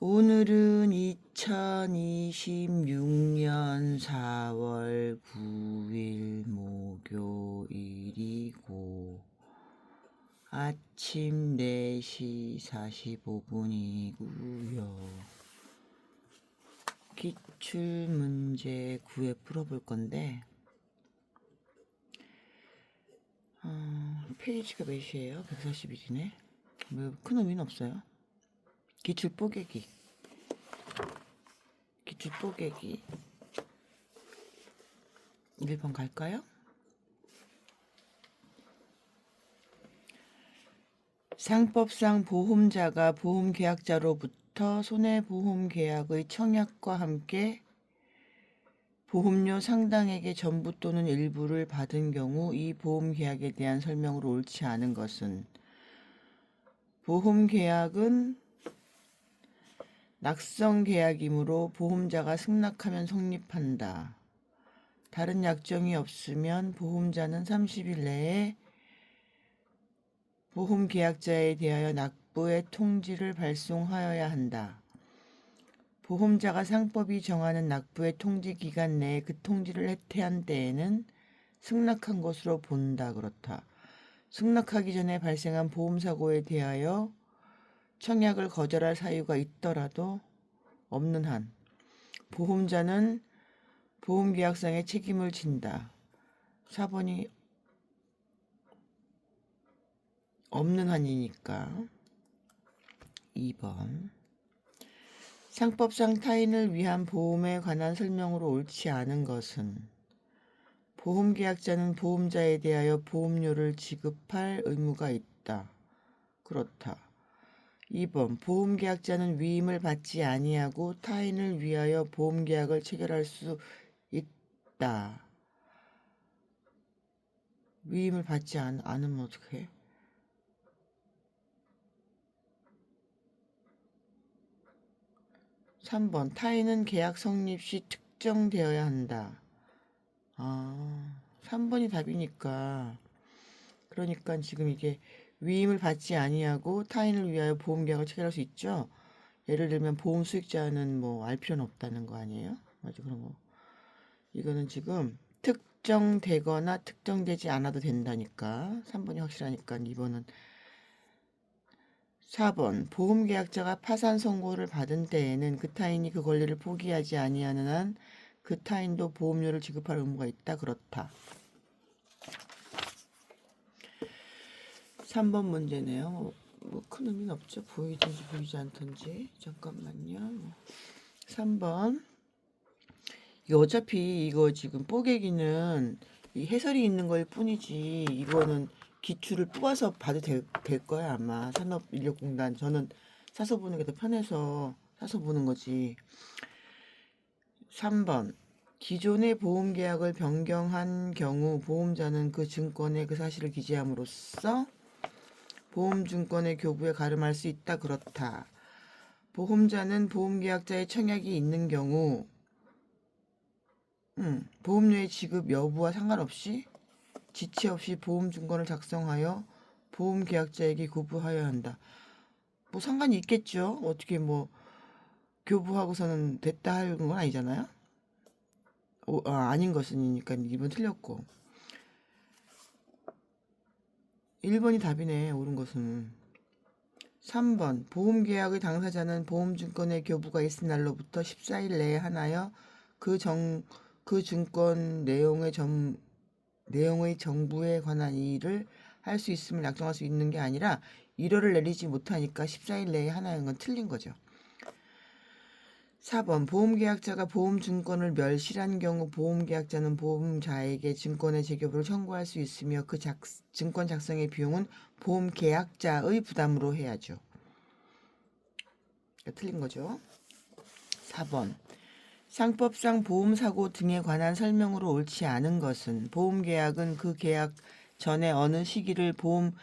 오늘은 2026년 4월 9일 목요일이고 아침 4시 45분이고요. 기출문제 9회 풀어볼 건데 페이지가 몇이에요? 141이네. 뭐 큰 의미는 없어요. 기출 뽀개기 1번 갈까요? 상법상 보험자가 보험계약자로부터 손해보험계약의 청약과 함께 보험료 상당액의 전부 또는 일부를 받은 경우 이 보험계약에 대한 설명으로 옳지 않은 것은 보험계약은 낙성계약이므로 보험자가 승낙하면 성립한다. 다른 약정이 없으면 보험자는 30일 내에 보험계약자에 대하여 납부의 통지를 발송하여야 한다. 보험자가 상법이 정하는 납부의 통지 기간 내에 그 통지를 해태한 때에는 승낙한 것으로 본다. 그렇다. 승낙하기 전에 발생한 보험사고에 대하여 청약을 거절할 사유가 있더라도 없는 한 보험자는 보험계약상의 책임을 진다. 4번이 없는 한이니까 2번. 상법상 타인을 위한 보험에 관한 설명으로 옳지 않은 것은 보험계약자는 보험자에 대하여 보험료를 지급할 의무가 있다. 그렇다. 2번. 보험계약자는 위임을 받지 아니하고 타인을 위하여 보험계약을 체결할 수 있다. 위임을 받지 않으면 어떡해? 3번. 타인은 계약 성립 시 특정되어야 한다. 3번이 답이니까. 그러니까 지금 이게 위임을 받지 아니하고 타인을 위하여 보험계약을 체결할 수 있죠. 예를 들면 보험 수익자는 뭐 알 필요는 없다는 거 아니에요? 맞아, 그런 거. 이거는 지금 특정되거나 특정되지 않아도 된다니까. 3번이 확실하니까 2번은. 4번. 보험계약자가 파산 선고를 받은 때에는 그 타인이 그 권리를 포기하지 아니하는 한 그 타인도 보험료를 지급할 의무가 있다. 그렇다. 3번 문제네요. 뭐 큰 의미는 없죠. 보이든지 보이지 않든지. 잠깐만요. 3번. 이거 어차피 이거 지금 뽀개기는 이 해설이 있는 걸 뿐이지 이거는 기출을 뽑아서 봐도 될 거야 아마. 산업인력공단. 저는 사서 보는 게 더 편해서 사서 보는 거지. 3번. 기존의 보험계약을 변경한 경우 보험자는 그 증권에 그 사실을 기재함으로써 보험증권의 교부에 가름할 수 있다. 그렇다. 보험자는 보험계약자의 청약이 있는 경우 보험료의 지급 여부와 상관없이 지체 없이 보험증권을 작성하여 보험계약자에게 교부하여야 한다. 뭐 상관이 있겠죠. 어떻게 뭐 교부하고서는 됐다 하는 건 아니잖아요. 아닌 것이니까 2번 틀렸고 1번이 답이네. 옳은 것은. 3번. 보험계약의 당사자는 보험증권의 교부가 있은 날로부터 14일 내에 하나여 그 증권 내용의 정부에 관한 일을 할 수 있음을 약정할 수 있는 게 아니라 1호를 내리지 못하니까 14일 내에 하나인 건 틀린 거죠. 4번. 보험계약자가 보험증권을 멸실한 경우 보험계약자는 보험자에게 증권의 재교부를 청구할 수 있으며 그 증권 작성의 비용은 보험계약자의 부담으로 해야죠. 틀린 거죠. 4번. 상법상 보험사고 등에 관한 설명으로 옳지 않은 것은 보험계약은 그 계약 전에 어느 시기를 보험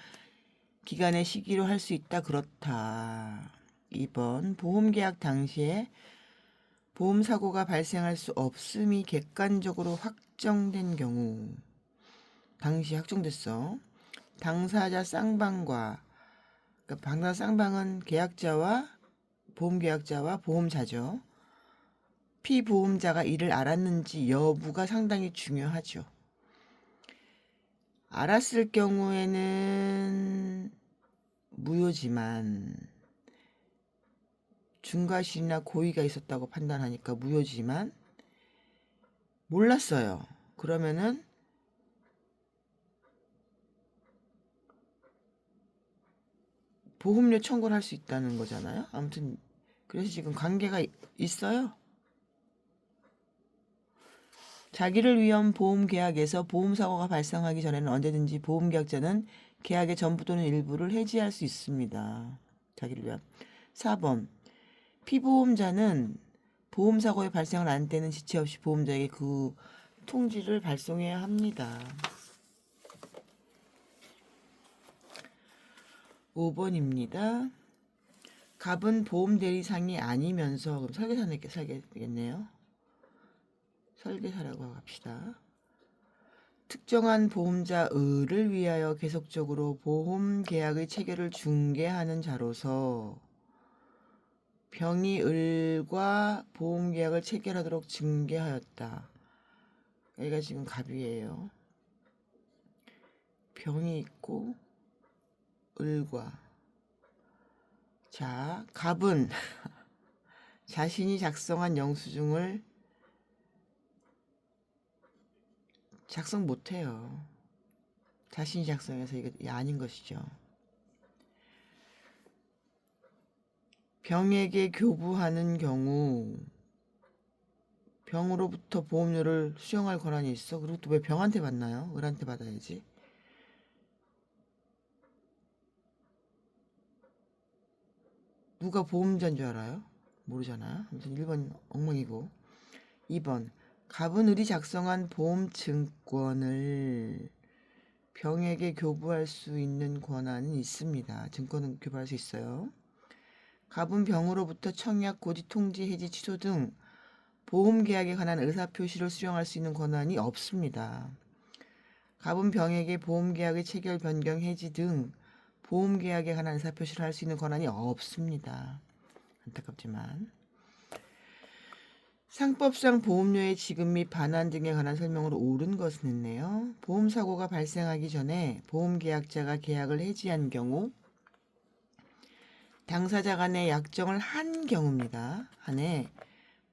기간의 시기로 할 수 있다. 그렇다. 2번. 보험계약 당시에 보험사고가 발생할 수 없음이 객관적으로 확정된 경우 당시 확정됐어. 당사자 쌍방과 그러니까 당사자 쌍방은 계약자와 보험계약자와 보험자죠. 피보험자가 이를 알았는지 여부가 상당히 중요하죠. 알았을 경우에는 무효지만, 중과실이나 고의가 있었다고 판단하니까 무효지만, 몰랐어요. 그러면은 보험료 청구를 할 수 있다는 거잖아요. 아무튼 그래서 지금 관계가 있어요. 자기를 위한 보험 계약에서 보험 사고가 발생하기 전에는 언제든지 보험 계약자는 계약의 전부 또는 일부를 해지할 수 있습니다. 자기를 위한. 4번. 피보험자는 보험 사고의 발생을 안 때는 지체 없이 보험자에게 그 통지를 발송해야 합니다. 5번입니다. 갑은 보험 대리상이 아니면서, 그럼 설계사님께 살겠네요. 설계사라고 합시다. 특정한 보험자의를 위하여 계속적으로 보험 계약의 체결을 중개하는 자로서 병이을과 보험 계약을 체결하도록 증개하였다. 여기가 지금 갑이에요. 병이 있고 을과. 자, 갑은 자신이 작성한 영수증을 작성 못해요. 자신이 작성해서 이게 아닌 것이죠. 병에게 교부하는 경우 병으로부터 보험료를 수령할 권한이 있어. 그리고 또 왜 병한테 받나요? 을한테 받아야지. 누가 보험자인 줄 알아요? 모르잖아요. 아무튼 1번 엉망이고. 2번. 갑은 을이 작성한 보험증권을 병에게 교부할 수 있는 권한은 있습니다. 증권은 교부할 수 있어요. 갑은 병으로부터 청약, 고지, 통지, 해지, 취소 등 보험계약에 관한 의사표시를 수령할 수 있는 권한이 없습니다. 갑은 병에게 보험계약의 체결, 변경, 해지 등 보험계약에 관한 의사표시를 할 수 있는 권한이 없습니다. 안타깝지만. 상법상 보험료의 지급 및 반환 등에 관한 설명으로 옳은 것은 있네요. 보험사고가 발생하기 전에 보험계약자가 계약을 해지한 경우 당사자 간의 약정을 한 경우입니다. 한해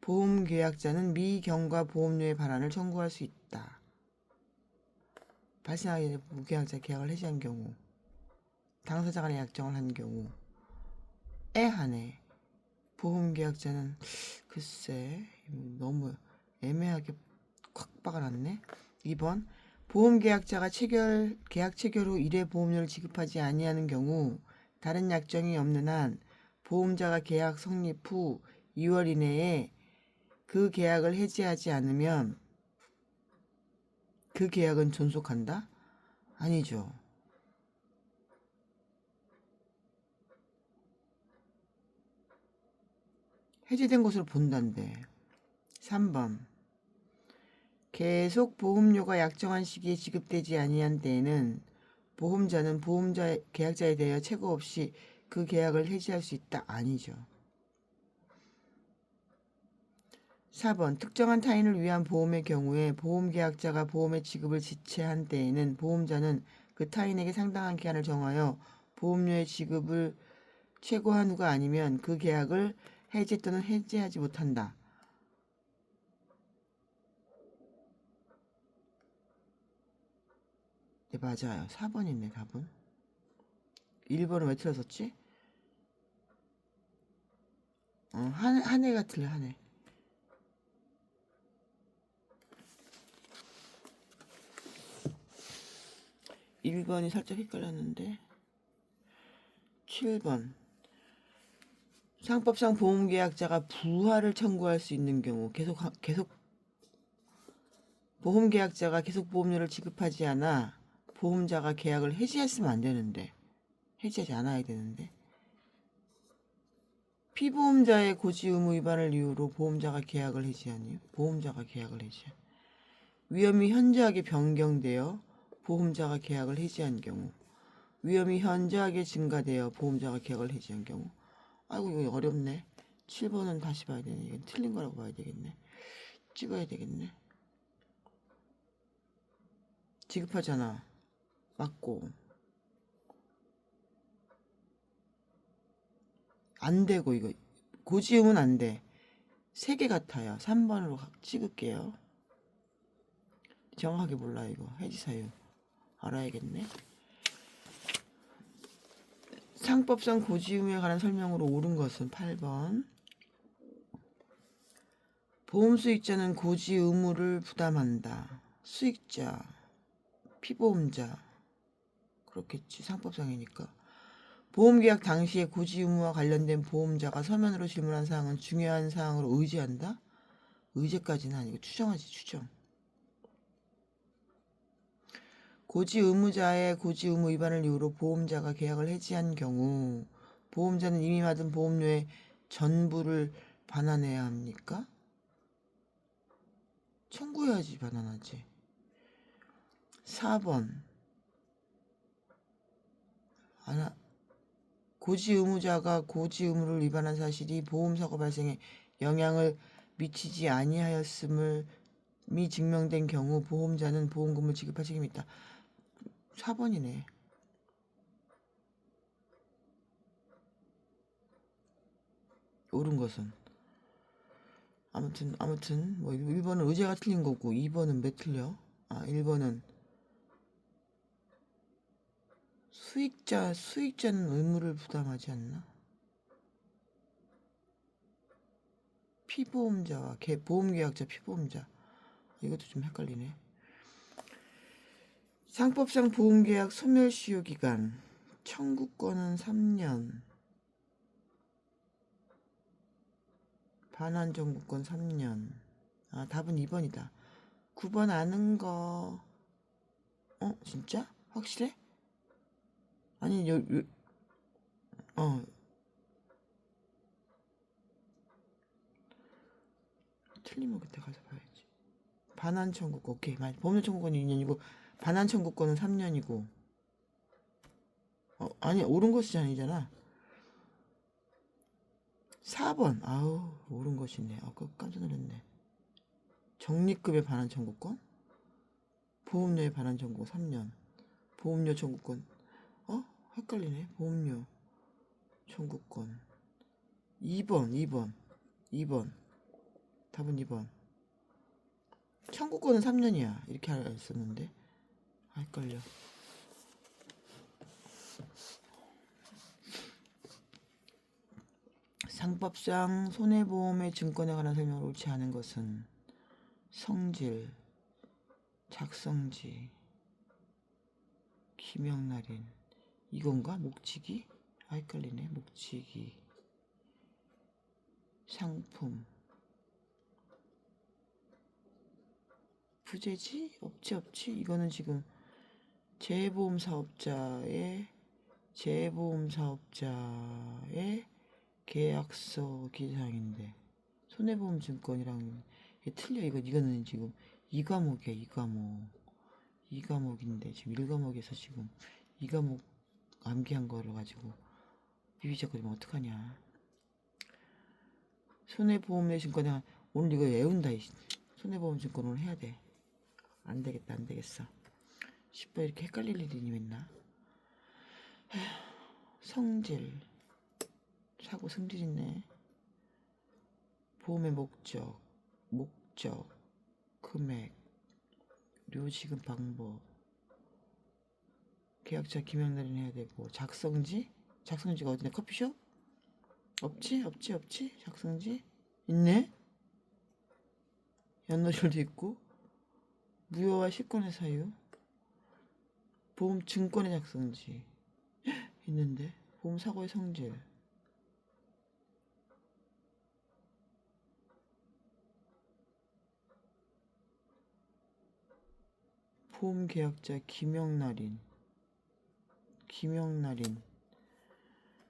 보험계약자는 미경과 보험료의 반환을 청구할 수 있다. 발생하기 전에 보험계약자 계약을 해지한 경우, 당사자 간의 약정을 한 경우에 한해 보험계약자는 글쎄 너무 애매하게 콱 박아놨네. 2번 보험계약자가 계약 체결 후 1회 보험료를 지급하지 아니하는 경우 다른 약정이 없는 한 보험자가 계약 성립 후 2월 이내에 그 계약을 해지하지 않으면 그 계약은 존속한다? 아니죠. 해지된 것으로 본다는데. 3번 계속 보험료가 약정한 시기에 지급되지 아니한 때에는 보험자는 계약자에 대하여 최고 없이 그 계약을 해지할 수 있다. 아니죠. 4번 특정한 타인을 위한 보험의 경우에 보험계약자가 보험의 지급을 지체한 때에는 보험자는 그 타인에게 상당한 기한을 정하여 보험료의 지급을 최고한 후가 아니면 그 계약을 해지 또는 해지하지 못한다. 네, 맞아요. 4번 있네, 답은. 1번은 왜 틀렸었지? 한 해가 틀려, 한 해. 1번이 살짝 헷갈렸는데. 7번. 상법상 보험계약자가 부하를 청구할 수 있는 경우, 보험계약자가 계속 보험료를 지급하지 않아 보험자가 계약을 해지했으면 안 되는데, 해지하지 않아야 되는데. 피보험자의 고지 의무 위반을 이유로 보험자가 계약을 해지하니 보험자가 계약을 해지한 위험이 현저하게 변경되어 보험자가 계약을 해지한 경우 위험이 현저하게 증가되어 보험자가 계약을 해지한 경우 아이고 이거 어렵네. 7번은 다시 봐야 되네. 이건 틀린 거라고 봐야 되겠네. 찍어야 되겠네. 지급하잖아. 맞고. 안 되고, 이거. 고지음은 안 돼. 3개 같아요. 3번으로 찍을게요. 정확하게 몰라, 이거. 해지사유. 알아야겠네. 상법상 고지음에 관한 설명으로 옳은 것은 8번. 보험 수익자는 고지 의무를 부담한다. 수익자, 피보험자. 그렇겠지. 상법상이니까. 보험계약 당시에 고지 의무와 관련된 보험자가 서면으로 질문한 사항은 중요한 사항으로 의지한다? 의제까지는 아니고 추정하지, 추정. 고지 의무자의 고지 의무 위반을 이유로 보험자가 계약을 해지한 경우 보험자는 이미 받은 보험료의 전부를 반환해야 합니까? 청구해야지 반환하지. 4번 고지 의무자가 고지 의무를 위반한 사실이 보험사고 발생에 영향을 미치지 아니하였음을 미 증명된 경우 보험자는 보험금을 지급할 책임이 있다. 4번이네. 옳은 것은 아무튼 뭐 1번은 의제가 틀린 거고 2번은 왜 틀려? 1번은 수익자는 의무를 부담하지 않나? 피보험자와 보험계약자 피보험자 이것도 좀 헷갈리네. 상법상 보험계약 소멸시효 기간 청구권은 3년 반환 청구권 3년. 답은 2번이다. 9번 아는 거. 진짜? 확실해? 아니 틀리면 그때 가서 봐야지. 반환 청구권 오케이. 보험료 청구권이 2년이고 반환 청구권은 3년이고 아니 옳은 것이 아니잖아. 4번 옳은 것이네. 깜짝 놀랐네. 적립금의 반환 청구권 보험료의 반환 청구 3년 보험료 청구권 헷갈리네. 보험료 청구권 2번 답은 2번. 청구권은 3년이야 이렇게 알았었는데 헷갈려. 상법상 손해보험의 증권에 관한 설명을 옳지 않은 것은 성질, 작성지, 기명날인 이건가? 목치기? 헷갈리네. 목치기, 상품, 부재지? 없지. 이거는 지금 재보험사업자의 계약서 기사항인데 손해보험증권이랑 틀려. 이거는 지금 2과목이야. 2과목인데 지금 1과목에서 지금 2과목 암기한 거를 가지고 비비적거리면 어떡하냐. 손해보험증권에 오늘 이거 외운다. 손해보험증권 오늘 해야 돼. 안 되겠어. 10번 이렇게 헷갈릴 일이 있나? 성질 사고 성질 있네. 보험의 목적, 금액, 료지급 방법, 계약자 기명날인 해야 되고 작성지가 어디냐? 커피숍? 없지. 작성지 있네. 연노절도 있고 무효와 실권의 사유, 보험 증권의 작성지 있는데 보험 사고의 성질. 보험 계약자 기명날인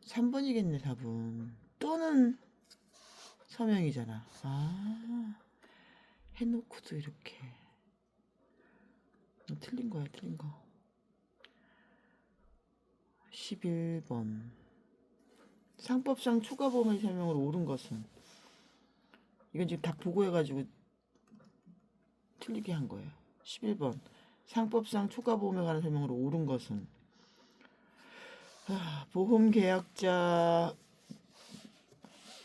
3번이겠네 답은. 또는 서명이잖아. 해놓고도 이렇게 틀린 거 11번 상법상 초과보험의 설명으로 옳은 것은, 이건 지금 다 보고 해가지고 틀리게 한 거예요. 11번 상법상 초과보험에 관한 설명으로 옳은 것은, 보험계약자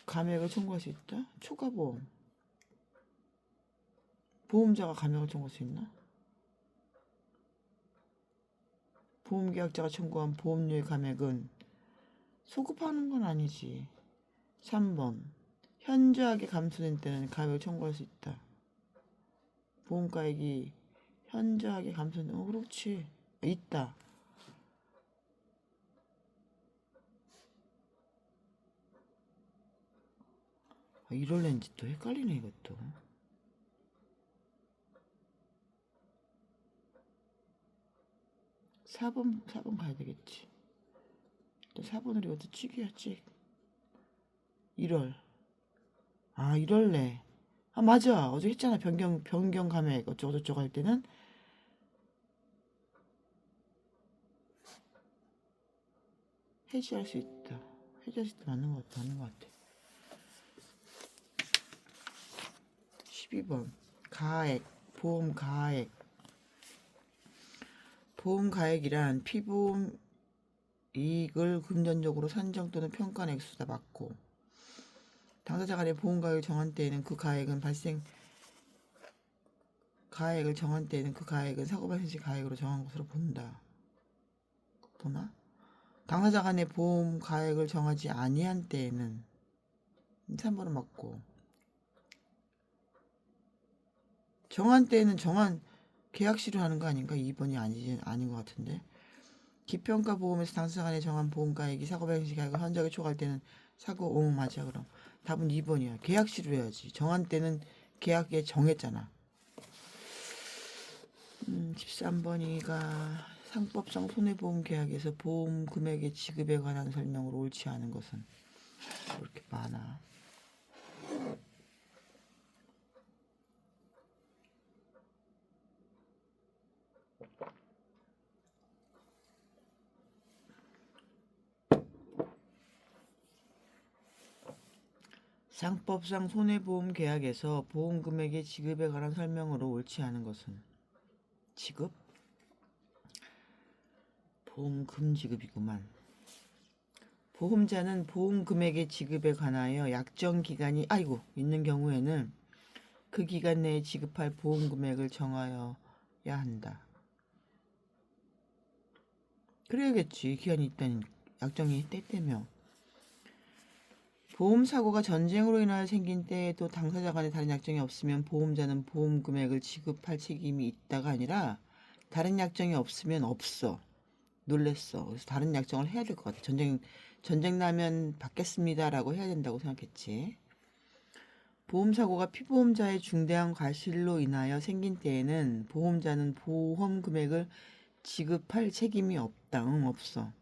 감액을 청구할 수 있다? 초과보험 보험자가 감액을 청구할 수 있나? 보험계약자가 청구한 보험료의 감액은 소급하는 건 아니지. 3번 현저하게 감소된 때는 감액을 청구할 수 있다. 보험가액이 현저하게 감소된, 그렇지. 있다. 이럴렌지 또 헷갈리네 이것도. 4번 가야 되겠지. 4번으로 이것도 찍이야 찍. 1월. 1월래. 맞아. 어제 했잖아. 변경 감액 어쩌고저쩌고 할 때는 해지할 수 있다. 해지할 수 있다. 맞는 것 같아. 12번 가액, 보험 가액. 보험 가액이란 피보험 이익을 금전적으로 산정 또는 평가한 액수다 맞고, 당사자 간의 보험 가액을 정한 때에는 그 가액을 사고 발생 시 가액으로 정한 것으로 보나? 당사자 간의 보험 가액을 정하지 아니한 때에는 3번은 맞고, 정한 때에는 계약시로 하는 거 아닌가? 2번이 아닌 것 같은데. 기평가 보험에서 당사자 간에 정한 보험가액이 사고 발생 시 가액을 현저하게 초과할 때는 사고, 맞아. 그럼 답은 2번이야. 계약시로 해야지. 정한 때는 계약에 정했잖아. 13번이가 상법상 손해보험 계약에서 보험 금액의 지급에 관한 설명으로 옳지 않은 것은, 이렇게 많아. 상법상 손해보험 계약에서 보험 금액의 지급에 관한 설명으로 옳지 않은 것은, 지급? 보험금 지급이구만. 보험자는 보험 금액의 지급에 관하여 약정 기간이 있는 경우에는 그 기간 내에 지급할 보험 금액을 정하여야 한다. 그래야겠지. 기한이 있다는, 약정이 때때며. 보험사고가 전쟁으로 인하여 생긴 때에도 당사자 간에 다른 약정이 없으면 보험자는 보험 금액을 지급할 책임이 있다가 아니라 다른 약정이 없으면 없어. 놀랬어. 그래서 다른 약정을 해야 될 것 같아. 전쟁 나면 받겠습니다라고 해야 된다고 생각했지. 보험사고가 피보험자의 중대한 과실로 인하여 생긴 때에는 보험자는 보험 금액을 지급할 책임이 없다. 없어.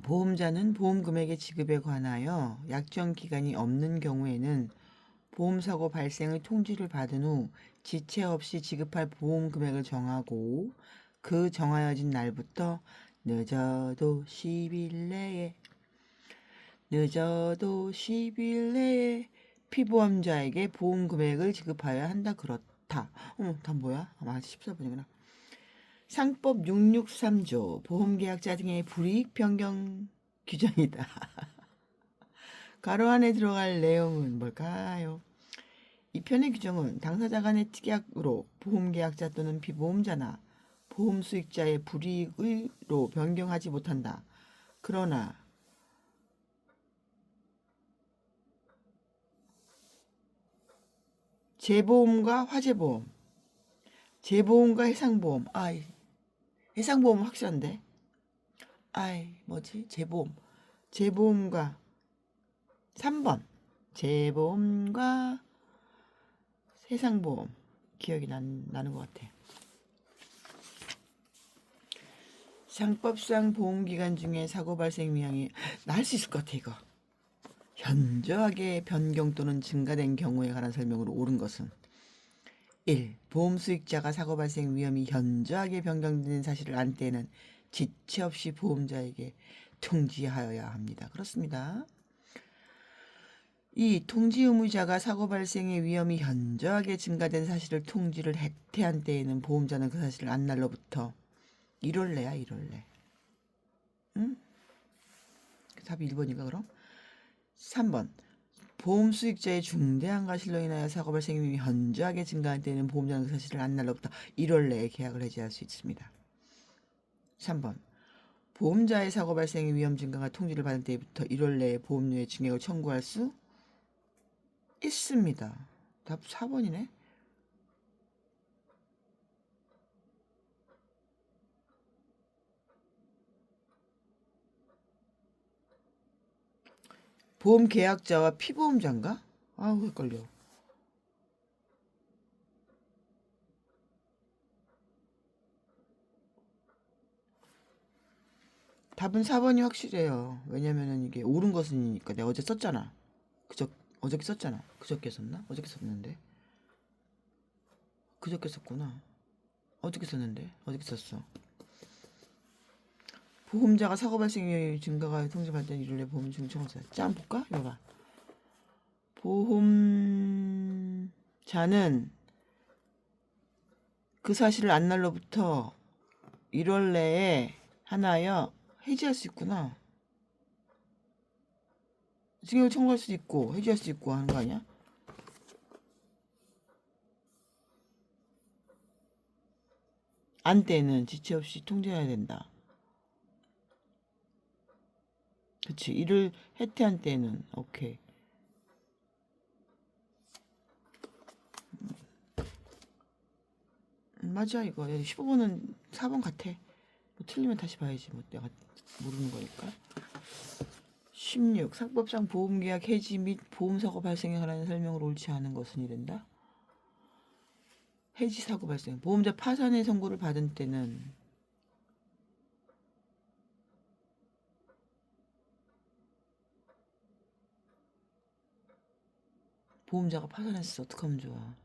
보험자는 보험 금액의 지급에 관하여 약정 기간이 없는 경우에는 보험사고 발생의 통지를 받은 후 지체 없이 지급할 보험 금액을 정하고, 그 정하여진 날부터 늦어도 10일 내에 피보험자에게 보험 금액을 지급하여야 한다. 그렇다. 다 뭐야? 14번이구나. 상법 663조 보험계약자 등의 불이익 변경 규정이다. 가로 안에 들어갈 내용은 뭘까요? 이 편의 규정은 당사자 간의 특약으로 보험계약자 또는 피보험자나 보험수익자의 불이익으로 변경하지 못한다. 그러나 재보험과 화재보험, 재보험과 해상보험, 해상보험은 확실한데, 재보험과 3번 재보험과 해상보험 기억이 나는 것 같아. 상법상 보험기간 중에 사고 발생 위험이, 나 할 수 있을 것 같아 이거. 현저하게 변경 또는 증가된 경우에 관한 설명으로 옳은 것은, 1. 보험 수익자가 사고 발생 위험이 현저하게 변경된 사실을 안 때에는 지체 없이 보험자에게 통지하여야 합니다. 그렇습니다. 이 통지 의무자가 사고 발생의 위험이 현저하게 증가된 사실을 통지를 해태한 때에는 보험자는 그 사실을 안 날로부터 1월내야 1월내. 응? 답이 1번인가 그럼? 3번. 보험 수익자의 중대한 과실로 인하여 사고 발생의 위험이 현저하게 증가한 때에는 보험자는 그 사실을 안 날로부터 1월 내에 계약을 해지할 수 있습니다. 3번. 보험자의 사고 발생의 위험 증가가 통지를 받은 때부터 1월 내에 보험료의 증액을 청구할 수 있습니다. 답 4번이네. 보험 계약자와 피보험자인가? 아우 헷갈려. 답은 4번이 확실해요. 왜냐면은 이게 옳은 것은이니까. 내가 어제 썼잖아. 어저께 썼잖아. 그저께 썼나? 어저께 썼는데. 그저께 썼구나. 어저께 썼는데. 어저께 썼어. 보험자가 사고 발생 위험이 증가가 통지받을 때 이를 내 보험 증청을 짠 볼까? 이거 봐. 보험자는 그 사실을 안 날로부터 1월 내에 하나여 해지할 수 있구나. 증액을 청구할 수 있고 해지할 수 있고 하는 거 아니야? 안 때는 지체 없이 통지해야 된다. 그치. 이를 해태한 때는 오케이. 맞아 이거. 15번은 4번 같아. 뭐 틀리면 다시 봐야지. 뭐 내가 모르는 거니까. 16. 상법상 보험계약 해지 및 보험사고 발생에 관한 설명을 옳지 않은 것은 이른다. 해지 사고 발생. 보험자 파산의 선고를 받은 때는 보험자가 파산했어. 어떡하면 좋아.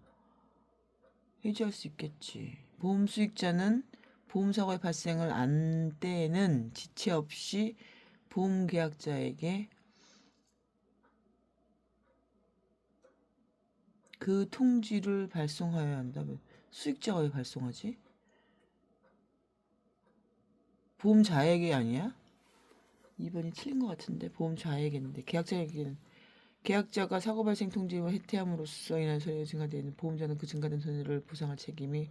해지할 수 있겠지. 보험 수익자는 보험사고의 발생을 안 때에는 지체 없이 보험계약자에게 그 통지를 발송하여야 한다. 수익자가 왜 발송하지? 보험자에게 아니야? 2번이 틀린 것 같은데 보험자에게인데 계약자에게는 계약자가 사고 발생 통지를 해태함으로써 인한 손해가 증가되는 보험자는 그 증가된 손해를 보상할 책임이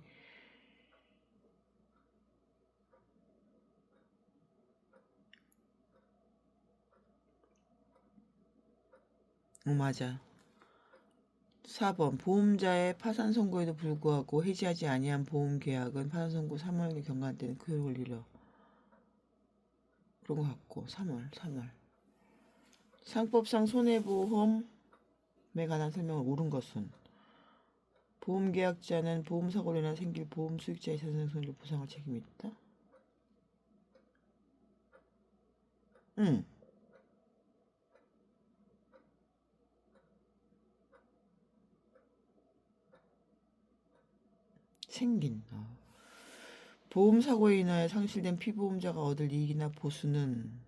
맞아. 4번 보험자의 파산 선고에도 불구하고 해지하지 아니한 보험 계약은 파산 선고 3월에 경과한 때는 그 효력을 잃어. 그런 것 같고 3월 상법상 손해보험에 관한 설명을 옳은 것은 보험계약자는 보험사고로 인해 생길 보험 수익자의 자산 손해를 보상할 책임이 있다. 응. 생긴. 보험사고에 인하여 상실된 피보험자가 얻을 이익이나 보수는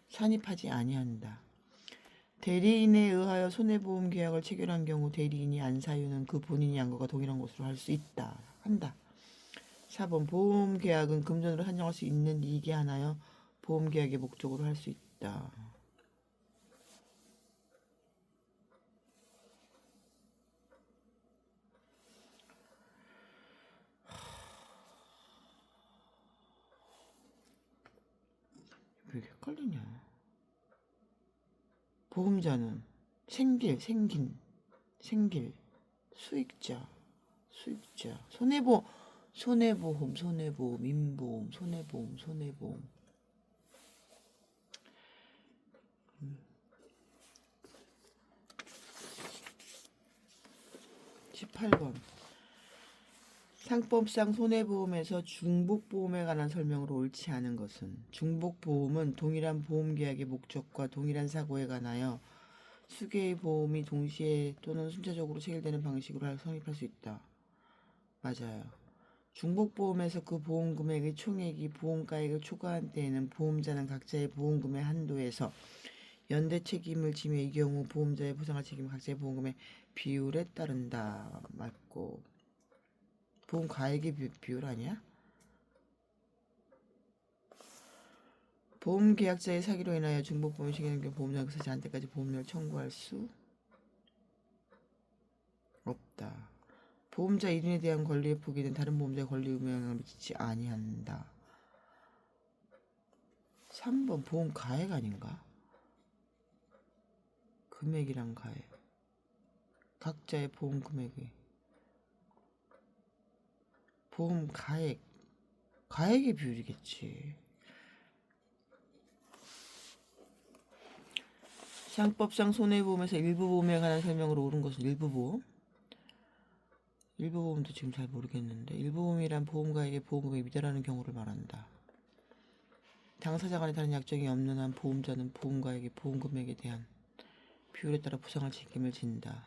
산입하지 아니한다. 대리인에 의하여 손해보험 계약을 체결한 경우 대리인이 안 사유는 그 본인이 한 것과 동일한 것으로 할 수 있다. 한다. 4번 보험 계약은 금전으로 산정할 수 있는 이익에 한하여 보험 계약의 목적으로 할 수 있다. 왜 이렇게 헷갈리냐? 보험자는 생길, 수익자, 손해보험, 손해보험. 18번. 상법상 손해보험에서 중복보험에 관한 설명으로 옳지 않은 것은 중복보험은 동일한 보험계약의 목적과 동일한 사고에 관하여 수개의 보험이 동시에 또는 순차적으로 체결되는 방식으로 성립할 수 있다. 맞아요. 중복보험에서 그 보험금액의 총액이 보험가액을 초과한 때에는 보험자는 각자의 보험금의 한도에서 연대 책임을 지며 이 경우 보험자의 보상할 책임은 각자의 보험금의 비율에 따른다. 맞고 보험가액의 비율 아니야? 보험계약자의 사기로 인하여 중복보험을 시행하는 경우 보험자가 그 사실 한때까지 보험료를 청구할 수 없다. 보험자 1인에 대한 권리의 포기는 다른 보험자의 권리에 영향을 미치지 아니한다. 3번 보험 가액 아닌가? 금액이랑 가액. 각자의 보험 금액이. 보험 가액. 가액의 비율이겠지. 상법상 손해보험에서 일부 보험에 관한 설명으로 옳은 것은 일부 보험? 일부 보험도 지금 잘 모르겠는데 일부 보험이란 보험가액의 보험금액이 미달하는 경우를 말한다. 당사자 간에 다른 약정이 없는 한 보험자는 보험가액의 보험금액에 대한 비율에 따라 보상할 책임을 진다.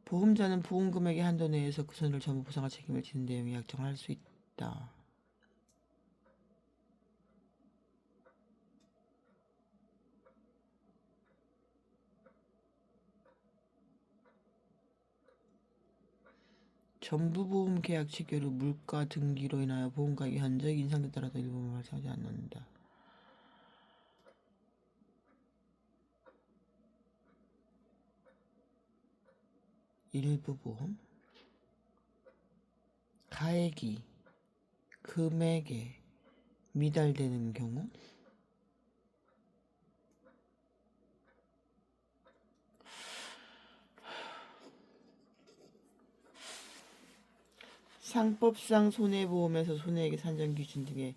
보험자는 보험금액의 한도 내에서 그 손해를 전부 보상할 책임을 지는 내용의 약정을 할 수 있다. 전부 보험 계약 체결 후 물가 등기로 인하여 보험가액이 현저히 인상에 따라서 일부 보험을 발생하지 않는다. 일부 보험? 가액이 금액에 미달되는 경우? 상법상 손해보험에서 손해액의 산정 기준 등에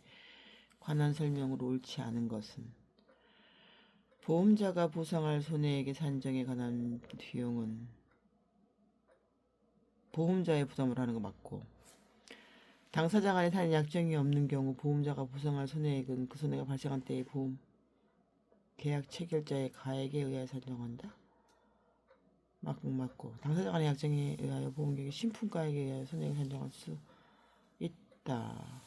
관한 설명으로 옳지 않은 것은 보험자가 보상할 손해액의 산정에 관한 비용은 보험자의 부담을 하는 거 맞고 당사자 간에 다른 약정이 없는 경우 보험자가 보상할 손해액은 그 손해가 발생한 때의 보험 계약 체결자의 가액에 의하여 산정한다. 맞고 당사자 간의 약정에 의하여 보험계획의 신품가액에 의하여 손해액을 산정할 수 있다.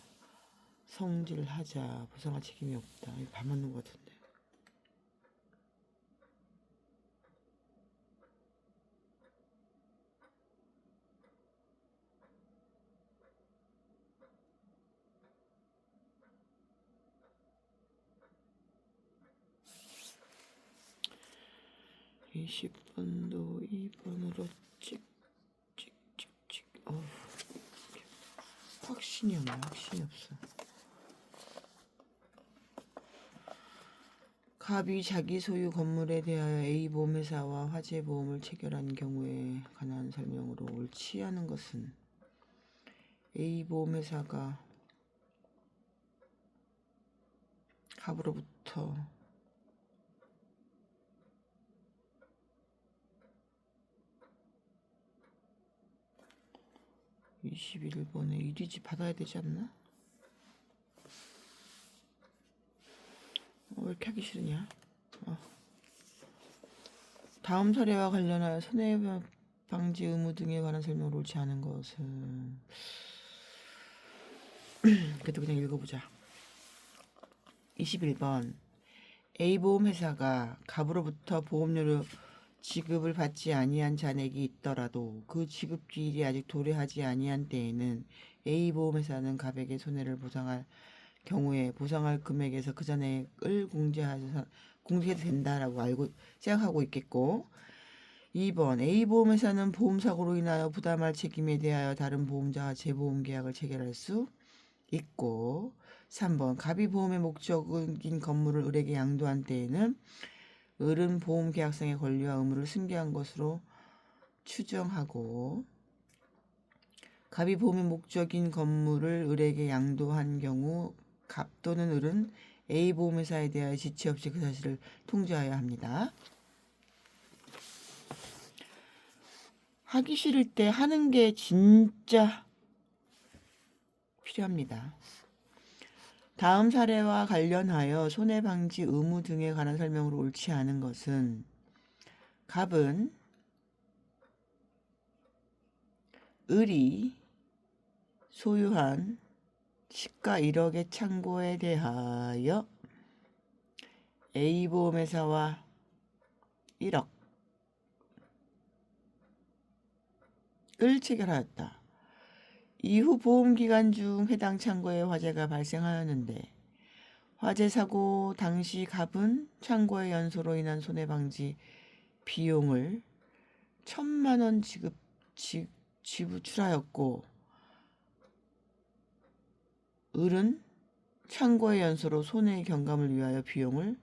성질하자 보상할 책임이 없다. 이거 반 맞는 것 같은데. 이 10번도 2번으로 찍찍찍찍. 확신이 없네. 확신이 없어. 갑이 자기 소유 건물에 대하여 A보험회사와 화재보험을 체결한 경우에 관한 설명으로 옳지 않은 것은 A보험회사가 갑으로부터 21번에 일이지 받아야 되지 않나? 왜 이렇게 하기 싫으냐? 다음 사례와 관련하여 손해방지 의무 등에 관한 설명을 옳지 않은 것은 그래도 그냥 읽어보자. 21번 A보험회사가 갑으로부터 보험료를 지급을 받지 아니한 잔액이 있더라도 그 지급기일이 아직 도래하지 아니한 때에는 A보험회사는 갑에게 손해를 보상할 경우에 보상할 금액에서 그 잔액을 공제해도 된다라고 생각하고 있겠고 2번 A보험회사는 보험사고로 인하여 부담할 책임에 대하여 다른 보험자와 재보험 계약을 체결할 수 있고 3번 갑이 보험의 목적인 건물을 을에게 양도한 때에는 을은 보험 계약상의 권리와 의무를 승계한 것으로 추정하고 갑이 보험의 목적인 건물을 을에게 양도한 경우 갑 또는 을은 A보험회사에 대하여 지체 없이 그 사실을 통지하여야 합니다. 하기 싫을 때 하는 게 진짜 필요합니다. 다음 사례와 관련하여 손해방지 의무 등에 관한 설명으로 옳지 않은 것은 갑은 을이 소유한 시가 1억의 창고에 대하여 A보험회사와 1억을 체결하였다. 이후 보험기간 중 해당 창고에 화재가 발생하였는데 화재 사고 당시 갑은 창고의 연소로 인한 손해방지 비용을 1,000만원 지불하였고 을은 창고의 연소로 손해 경감을 위하여 비용을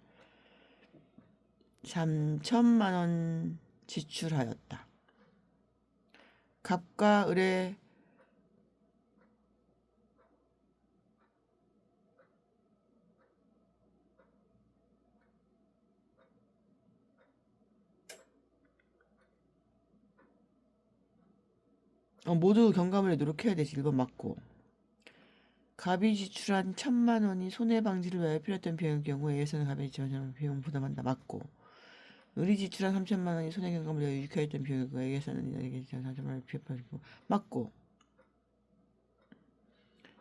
3,000만원 지출하였다. 갑과 을의 모두 경감을 노력해야 되지. 1번 맞고. 갑이 지출한 1,000만원이 손해방지를 위하여 필요했던 비용의 경우 A에서는 갑이 지출한 비용 부담한다. 맞고. 을이 지출한 3,000만원이 손해경감을 위하여 유익하여 했던 비용의 경우 A에서는 이에게 지출한 3,000만원을 비용하고 맞고.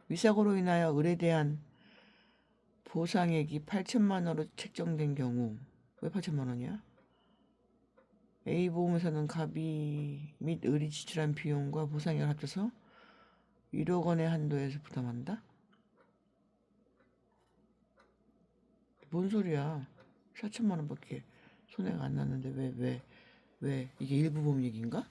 위사고로 인하여 을에 대한 보상액이 8,000만원으로 책정된 경우 왜 8,000만원이야? A보험에서는 갑이 및 을이 지출한 비용과 보상액을 합쳐서 1억 원의 한도에서 부담한다? 뭔 소리야? 4천만 원밖에 손해가 안 났는데 왜 이게 일부 보험 얘기인가?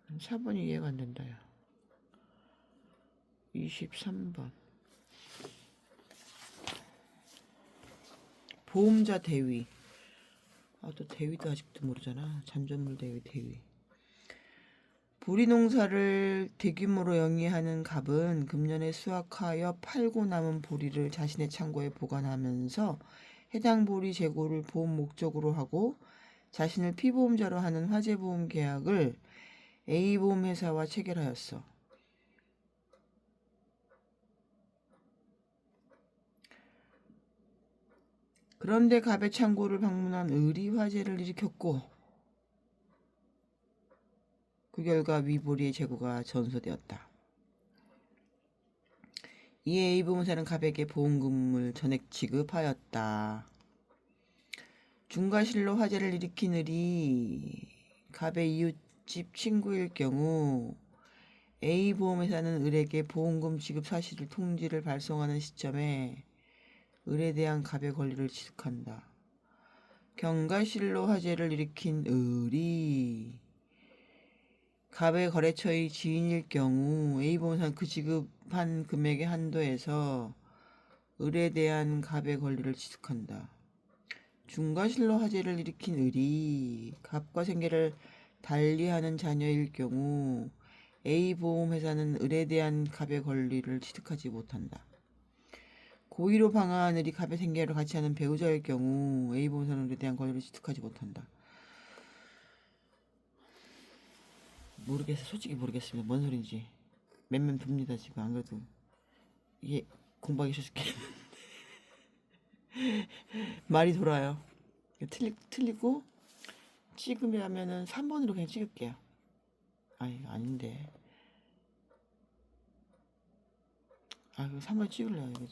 한 4번이 이해가 안 된다, 야. 23번. 보험자 대위. 또 대위도 아직도 모르잖아. 잔존물 대위. 보리 농사를 대규모로 영위하는 갑은 금년에 수확하여 팔고 남은 보리를 자신의 창고에 보관하면서 해당 보리 재고를 보험 목적으로 하고 자신을 피보험자로 하는 화재보험 계약을 A보험회사와 체결하였어. 그런데 갑의 창고를 방문한 을이 화재를 일으켰고 그 결과 위보리의 재고가 전소되었다. 이에 A보험사는 갑에게 보험금을 전액 지급하였다. 중과실로 화재를 일으킨 을이 갑의 이웃집 친구일 경우 A보험회사는 을에게 보험금 지급 사실을 통지를 발송하는 시점에 을에 대한 갑의 권리를 취득한다. 경과실로 화재를 일으킨 을이 갑의 거래처의 지인일 경우 A보험사는 그 지급한 금액의 한도에서 을에 대한 갑의 권리를 취득한다. 중과실로 화재를 일으킨 을이 갑과 생계를 달리하는 자녀일 경우 A보험회사는 을에 대한 갑의 권리를 취득하지 못한다. 고의로 방한 을이 갑의 생계를 같이 하는 배우자일 경우 A보험사는 을에 대한 권리를 취득하지 못한다. 모르겠어요. 솔직히 모르겠습니다. 뭔 소린지. 맴맴 돕니다. 지금 안 그래도 이게 공부하기 싫게 말이 돌아요. 틀리고 찍으면은 3번으로 그냥 찍을게요. 아닌데. 그럼 3번 찍을래요. 이거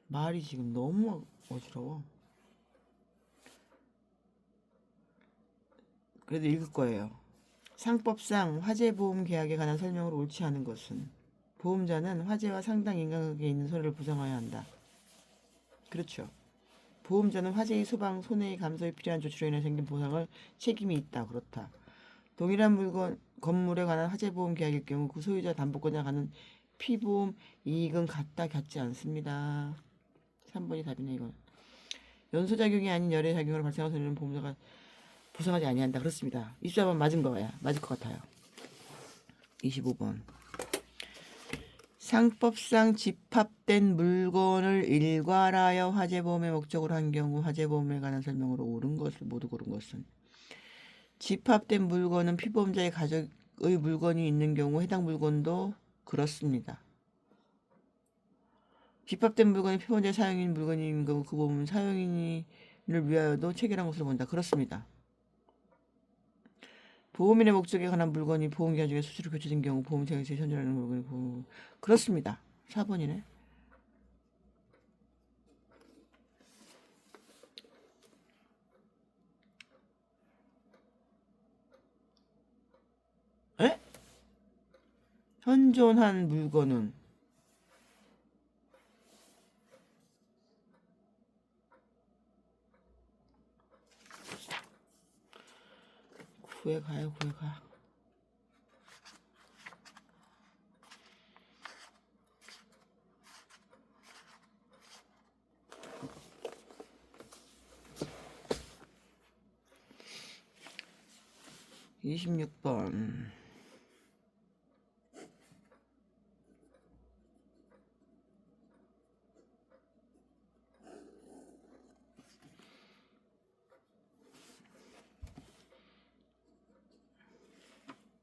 말이 지금 너무 어지러워. 그래도 읽을 거예요. 상법상 화재보험 계약에 관한 설명을 옳지 않은 것은 보험자는 화재와 상당 인간관계에 있는 손해를 보상해야 한다. 그렇죠. 보험자는 화재의 소방, 손해의 감소에 필요한 조치로 인해 생긴 보상을 책임이 있다. 그렇다. 동일한 건물에 관한 화재보험 계약일 경우 그 소유자 담보권자가 갖는 피보험 이익은 같지 않습니다. 3번이 답이네. 이건 연소작용이 아닌 열애작용으로 발생한 손해는 보험자가 보상하지 아니한다. 그렇습니다. 24번 맞을 것 같아요. 25번. 상법상 집합된 물건을 일괄하여 화재보험의 목적으로 한 경우 화재보험에 관한 설명으로 옳은 것을 모두 고른 것은 집합된 물건은 피보험자의 가족의 물건이 있는 경우 해당 물건도 그렇습니다. 집합된 물건이 피보험자의 사용인 물건인 경우 그 보험은 사용인을 위하여도 체결한 것으로 본다. 그렇습니다. 보험인의 목적에 관한 물건이 보험기간 중에 수수료 교체된 경우 보험청에서 현존하는 물건이 보험... 그렇습니다. 4번이네. 에? 현존한 물건은 구해 가요. 구해 가. (26번)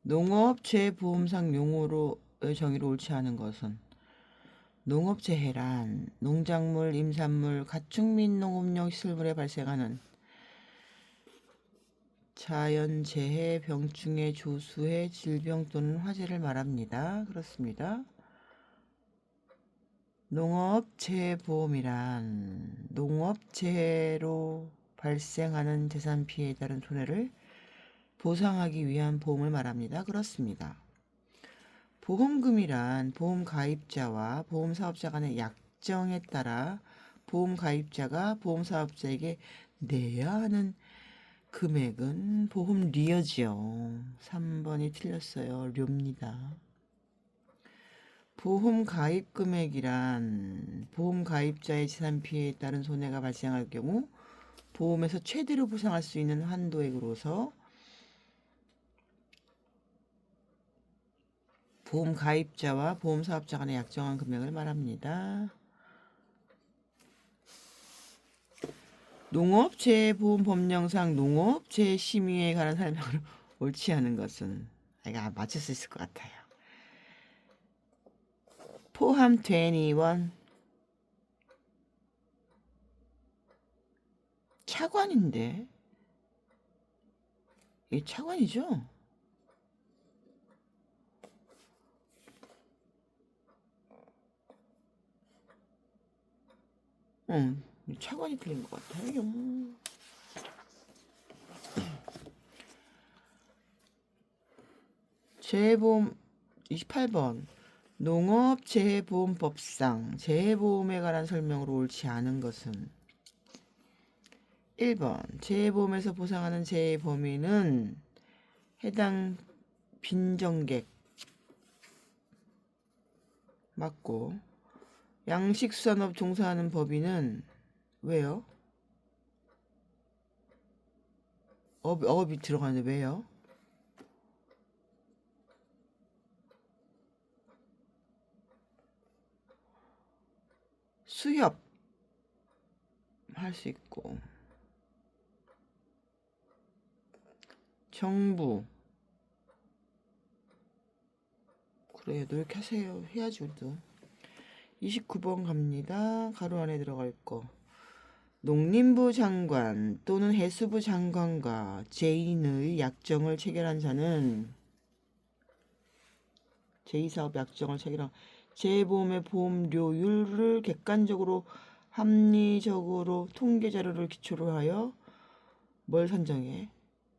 농업재보험상 용어로의 정의로 옳지 않은 것은 농업재해란 농작물, 임산물, 가축 및 농업용 시설물에 발생하는 자연재해, 병충해, 조수해, 질병 또는 화재를 말합니다. 그렇습니다. 농업재해보험이란 농업재해로 발생하는 재산 피해에 따른 손해를 보상하기 위한 보험을 말합니다. 그렇습니다. 보험금이란 보험 가입자와 보험사업자 간의 약정에 따라 보험 가입자가 보험사업자에게 내야 하는 금액은 보험료지요. 3번이 틀렸어요. 료입니다. 보험 가입 금액이란 보험 가입자의 재산 피해에 따른 손해가 발생할 경우 보험에서 최대로 보상할 수 있는 한도액으로서 보험 가입자와 보험 사업자 간의 약정한 금액을 말합니다. 농업재해보험법령상 농업재해심의에 관한 설명을 옳지 않은 것은 내가 맞출 수 있을 것 같아요. 포함된 이원 차관인데 이게 차관이죠? 응, 차관이 틀린 것 같아요. 재해보험 28번 농업재해보험법상 재해보험에 관한 설명으로 옳지 않은 것은 1번 재해보험에서 보상하는 재해 범위는 해당 빈정객 맞고 양식수산업 종사하는 법인은 왜요? 업이 들어가는데 왜요? 수협 할 수 있고 정부 그래 노력하세요. 해야지 우리도. 29번 갑니다. 가로 안에 들어갈 거. 농림부 장관 또는 해수부 장관과 제2의 약정을 체결한 자는 제2사업 약정을 체결한 재보험의 보험료율을 객관적으로 합리적으로 통계 자료를 기초로 하여 뭘 산정해?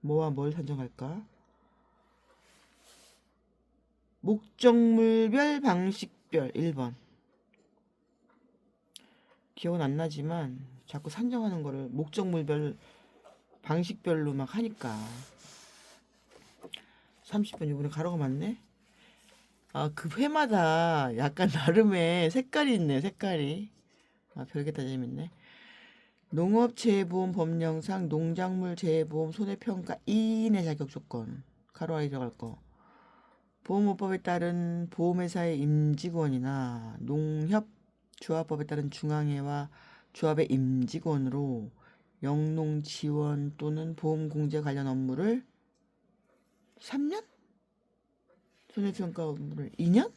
뭐와 뭘 산정할까? 목적물별 방식별 1번. 기억은 안 나지만 자꾸 산정하는 거를 목적물별 방식별로 막 하니까 30번 이번에 가로가 맞네. 아, 그 회마다 약간 나름의 색깔이 있네. 색깔이. 아, 별게 다 재밌네. 농업재해보험 법령상 농작물 재해보험 손해평가 2인의 자격 조건 가로 안에 들어갈 거. 보험업법에 따른 보험회사의 임직원이나 농협조합법에 따른 중앙회와 조합의 임직원으로 영농 지원 또는 보험공제 관련 업무를 3년? 손해평가 업무를 2년?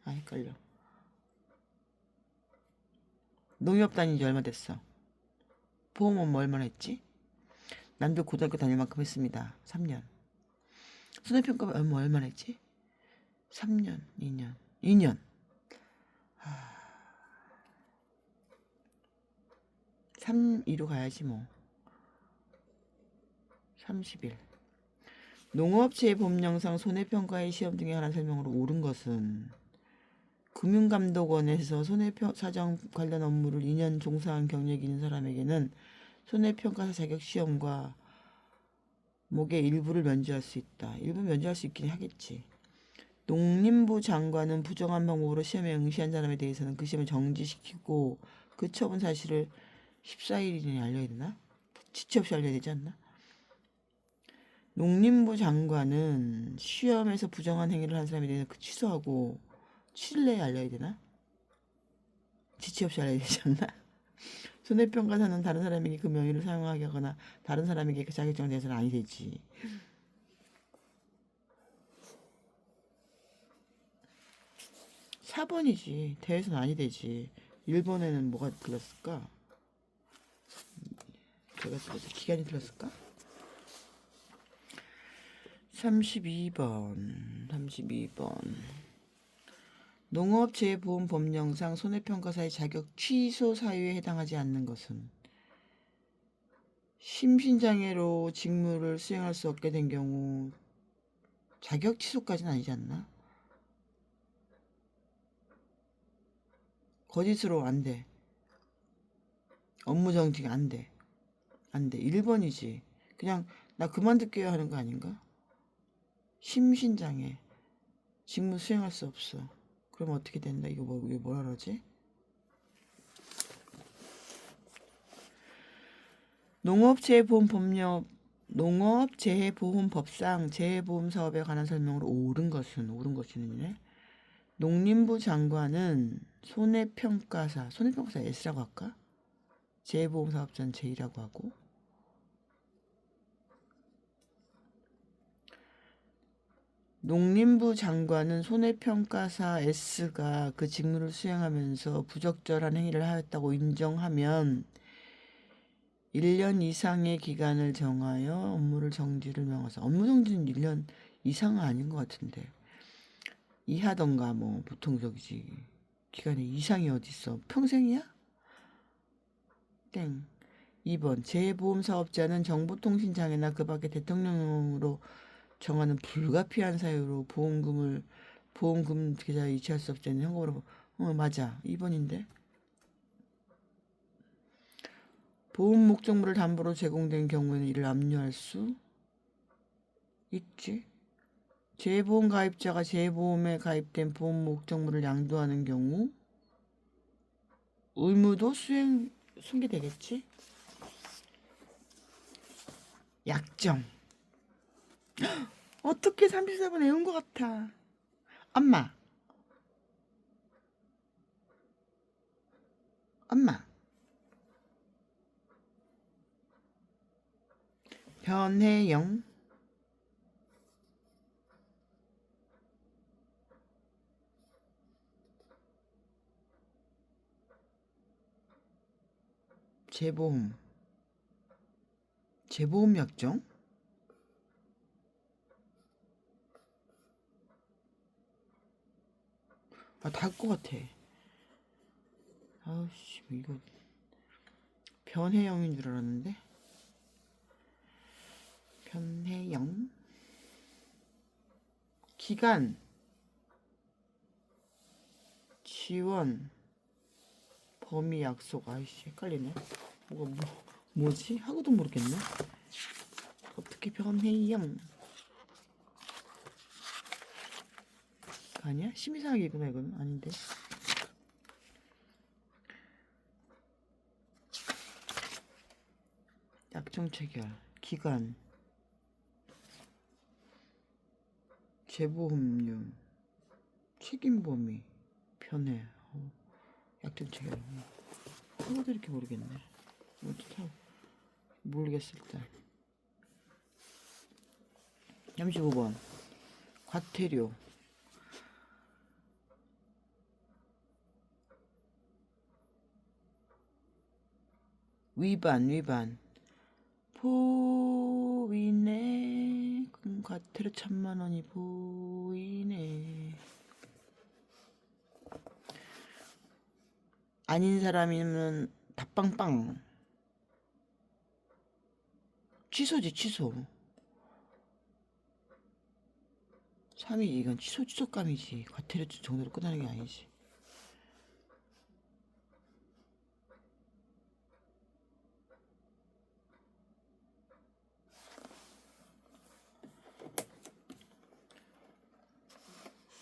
아 헷갈려. 농협 다닌 지 얼마 됐어? 보험 업무 얼마나 했지? 남들 고등학교 다닐 만큼 했습니다. 3년. 손해평가 업무 얼마나 했지? 3년, 2년, 2년. 3, 2로 가야지 뭐. 30일. 농업체의 법령상 손해평가의 시험 등에 관한 설명으로 옳은 것은 금융감독원에서 손해사정 관련 업무를 2년 종사한 경력이 있는 사람에게는 손해평가사 자격시험과 목의 일부를 면제할 수 있다. 일부 면제할 수 있긴 하겠지. 농림부 장관은 부정한 방법으로 시험에 응시한 사람에 대해서는 그 시험을 정지시키고 그 처분 사실을 14일 이내에 알려야 되나? 지체 없이 알려야 되지 않나? 농림부 장관은 시험에서 부정한 행위를 한 사람에 대해서 그 취소하고 7일 내에 알려야 되나? 지체 없이 알려야 되지 않나? 손해평가사는 다른 사람에게 그 명의를 사용하게 하거나 다른 사람에게 그 자격증을 내서는 아니 되지. 4번이지. 대에서는 아니 되지. 1번에는 뭐가 틀렸을까? 제가 틀렸어. 기간이 틀렸을까? 32번. 농업재해보험법령상 손해평가사의 자격 취소 사유에 해당하지 않는 것은 심신장애로 직무를 수행할 수 없게 된 경우 자격 취소까지는 아니지 않나? 거짓으로 안 돼. 업무 정지 안 돼. 안 돼. 1번이지. 그냥 나 그만둘게요 하는 거 아닌가? 심신장애. 직무 수행할 수 없어. 그럼 어떻게 된다? 이거 뭐라 그러지? 농업재해보험법상 재해보험 사업에 관한 설명으로 옳은 것이네. 농림부 장관은 손해평가사 S라고 할까? 재해보험 사업자는 J라고 하고 농림부 장관은 손해평가사 S가 그 직무를 수행하면서 부적절한 행위를 하였다고 인정하면 1년 이상의 기간을 정하여 업무를 정지를 명하사. 업무 정지는 1년 이상은 아닌 것 같은데 이하던가 뭐 보통 저기지. 기간이 이상이 어딨어. 평생이야? 땡. 2번 재해보험 사업자는 정보통신장애나 그 밖에 대통령령으로 정하는 불가피한 사유로 보험금 계좌에 이체할 수 없지 않는 현금으로. 맞아. 2번인데. 보험 목적물을 담보로 제공된 경우에는 이를 압류할 수 있지. 재보험 가입자가 재보험에 가입된 보험 목적물을 양도하는 경우 의무도 승계되겠지. 약정. 어떻게 34번 외운 것 같아. 엄마. 변혜영. 재보험 약정? 닿을 것 같아. 아우씨, 이거 변혜영인 줄 알았는데. 변혜영. 기간, 지원, 범위, 약속. 아이씨, 헷갈리네. 뭐지? 하고도 모르겠네. 어떻게 변혜영? 아니야? 심의사항이구나 이거는. 아닌데. 약정 체결. 기간. 재보험료, 책임범위, 편해. 약정 체결. 하나도 이렇게 모르겠네. 어떻게 모르겠을 때. 35번. 과태료. 위반. 보이네. 그럼 과태료 1000만원이 보이네. 아닌 사람이면 답빵빵. 취소지, 취소. 3위 이건 취소감이지. 과태료 정도로 끝나는 게 아니지.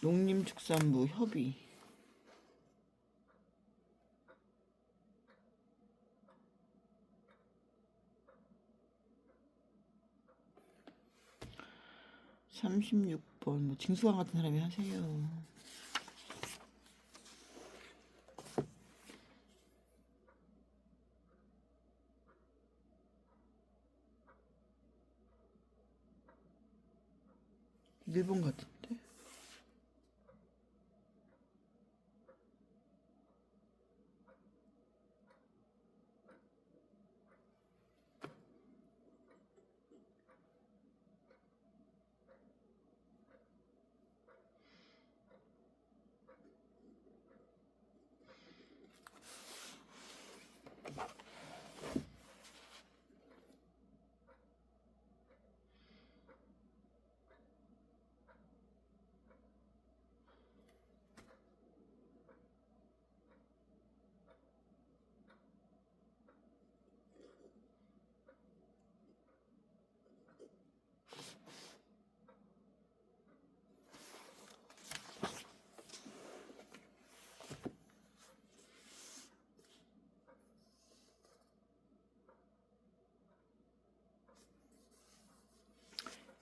농림축산부 협의. (36번) 뭐 징수관 같은 사람이 하세요. 일본 같은데?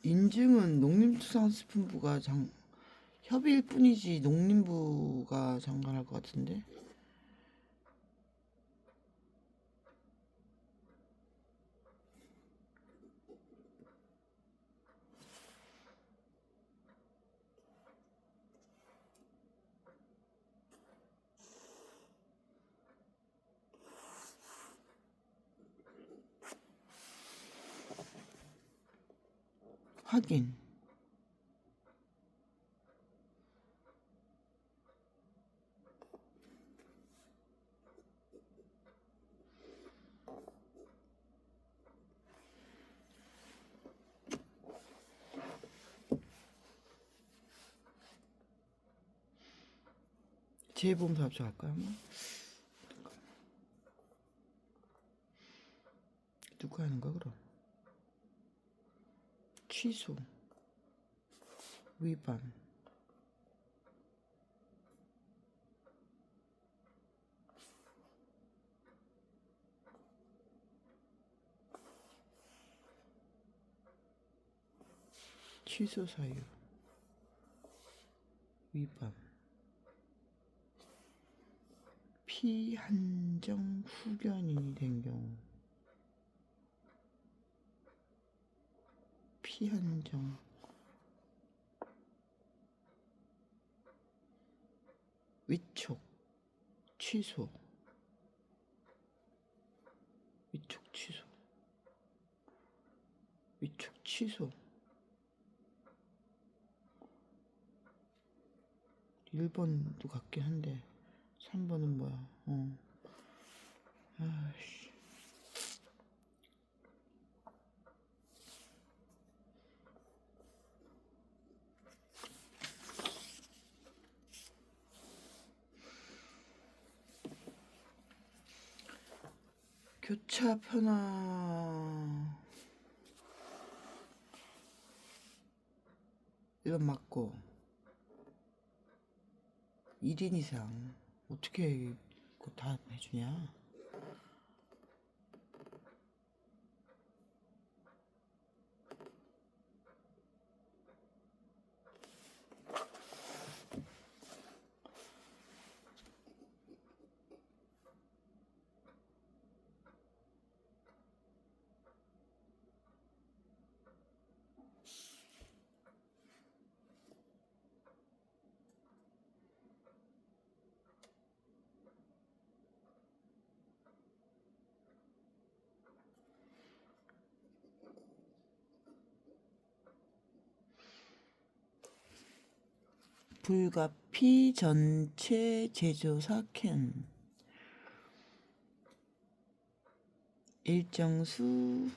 인증은 농림축산식품부가 협의일 뿐이지 농림부가 장관할 것 같은데. 확인. 재보험사 합쳐갈까요? 누가 하는 거야 그럼? 취소. 위반. 취소 사유. 위반. 피한정 후견인이 된 경우. 피한정. 위촉. 취소. 위촉 취소. 위촉 취소. 1번도 같긴 한데 3번은 뭐야? 아씨. 교차 편화. 1번 맞고 1인 이상 어떻게 그거 다 해주냐? 불가피 전체 제조사 캔 일정수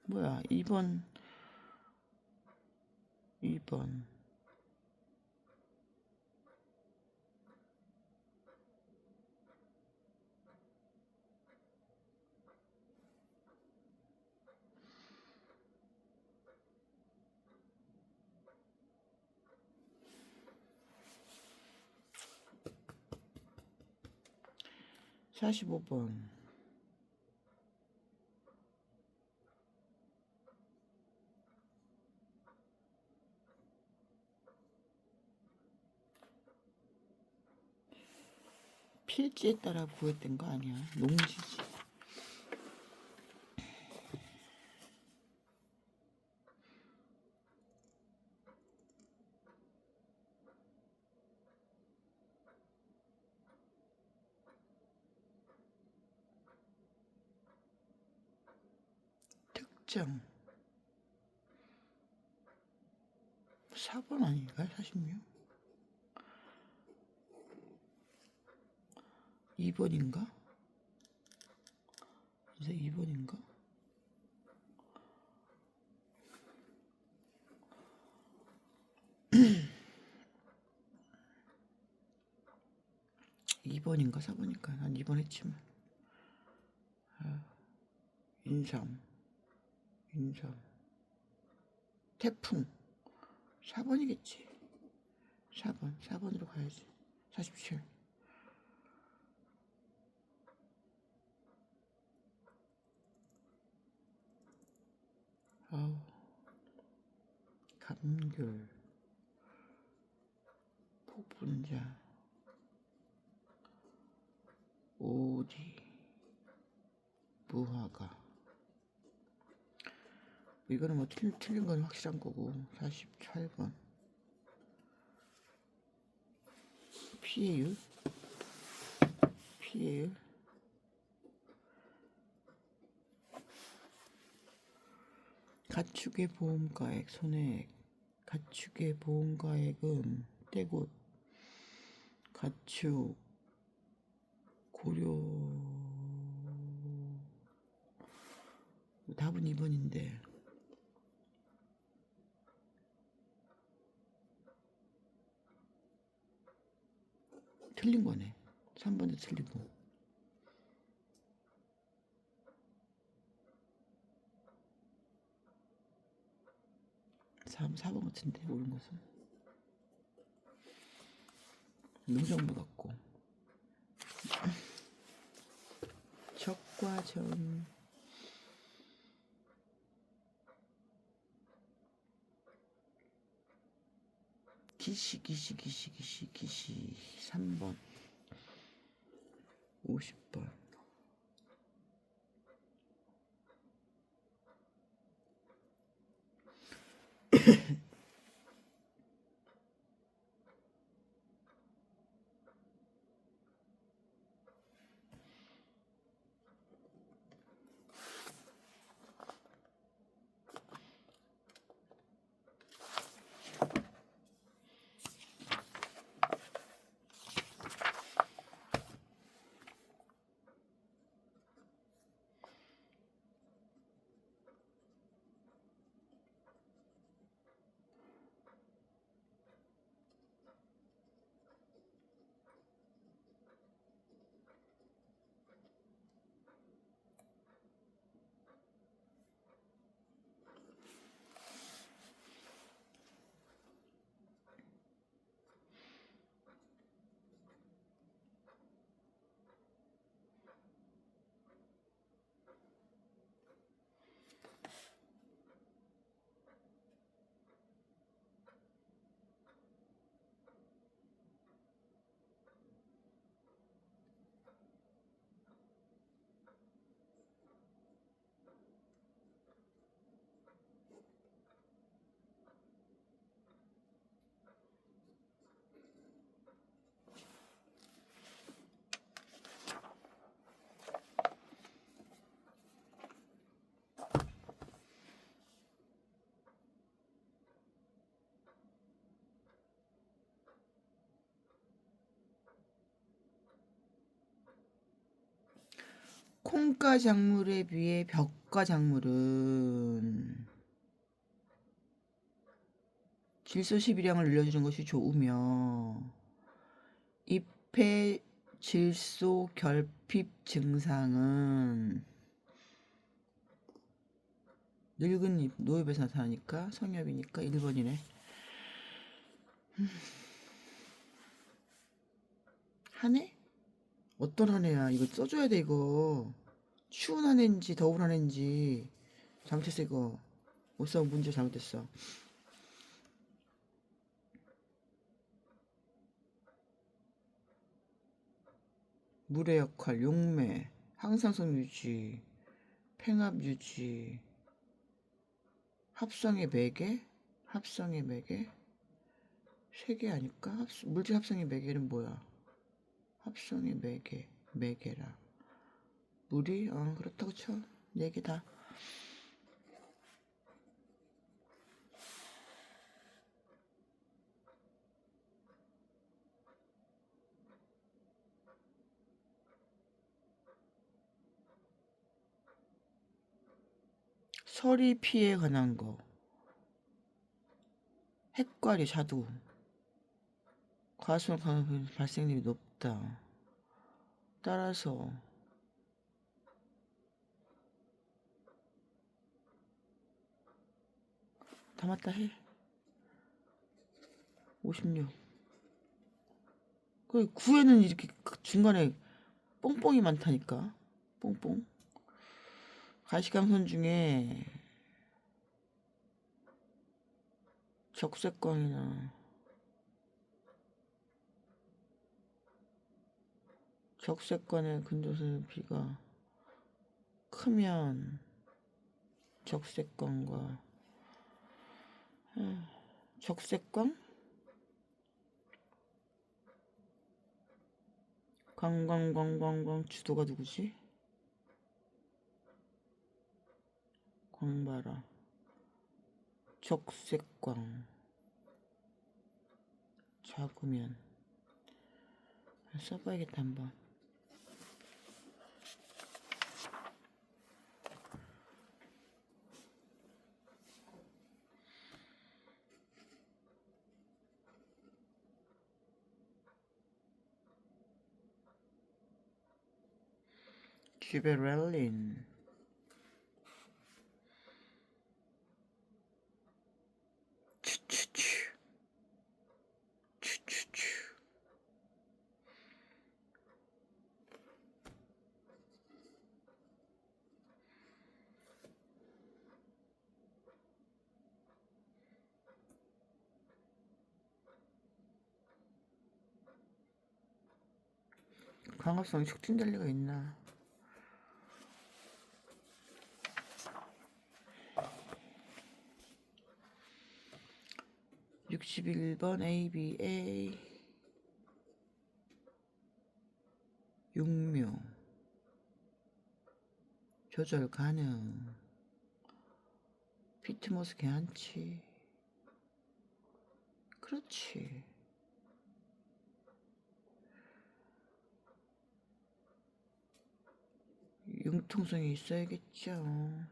뭐야 2번 45번 필지에 따라 구했던 거 아니야. 농지지. 특정 4번 아닌가? 46 2번인가? 이제 2번인가? 2번인가 4번인가? 난 2번 했지만. 인삼 태풍 4번이겠지. 4번으로 가야지. 47 아우 감귤 폭분자 오디 무화과 이거는 뭐 틀린 건 확실한 거고. 48번 피해율 가축의 보험가액 손해액 가축의 보험가액은 떼곳 가축 고려 답은 2번인데 틀린 거네. 3번도 틀리고 4번 같은데 옳은 것은 농작물 같고 적과전 기시 3번 50번 콩가 작물에 비해 벽가 작물은 질소 시비량을 늘려주는 것이 좋으며 잎의 질소 결핍 증상은 늙은 잎, 노엽에서 나타나니까 성엽이니까 1번이네. 한 해? 어떤 한 해야? 이거 써줘야 돼 이거. 추운 한 해인지 더운 한 해인지 잘못했어 이거. 못 써 문제 잘못했어. 물의 역할, 용매, 항상성 유지, 팽합 유지, 합성의 매개? 합성의 매개? 세 개 아닐까? 물질 합성의 매개는 뭐야? 합성의 매개, 매개라. 물이? 그렇다고 쳐. 네 개 다. 서리 피에 관한 거. 핵과리 자두. 과수원 강화 발생률이 높다. 따라서 다 맞다 해. 56. 그 9에는 이렇게 중간에 뽕뽕이 많다니까. 뽕뽕. 가시광선 중에 적색광이나 적색광의 근조선 비가 크면 적색광과 적색광? 광광광광광 주도가 누구지? 광바라 적색광 작으면 써봐야겠다 한번. 지베렐린 추추추 추추추 광합성이 촉진될 리가 있나? 61번 ABA 육묘 조절 가능. 피트모스 괜찮지. 그렇지. 융통성이 있어야겠죠.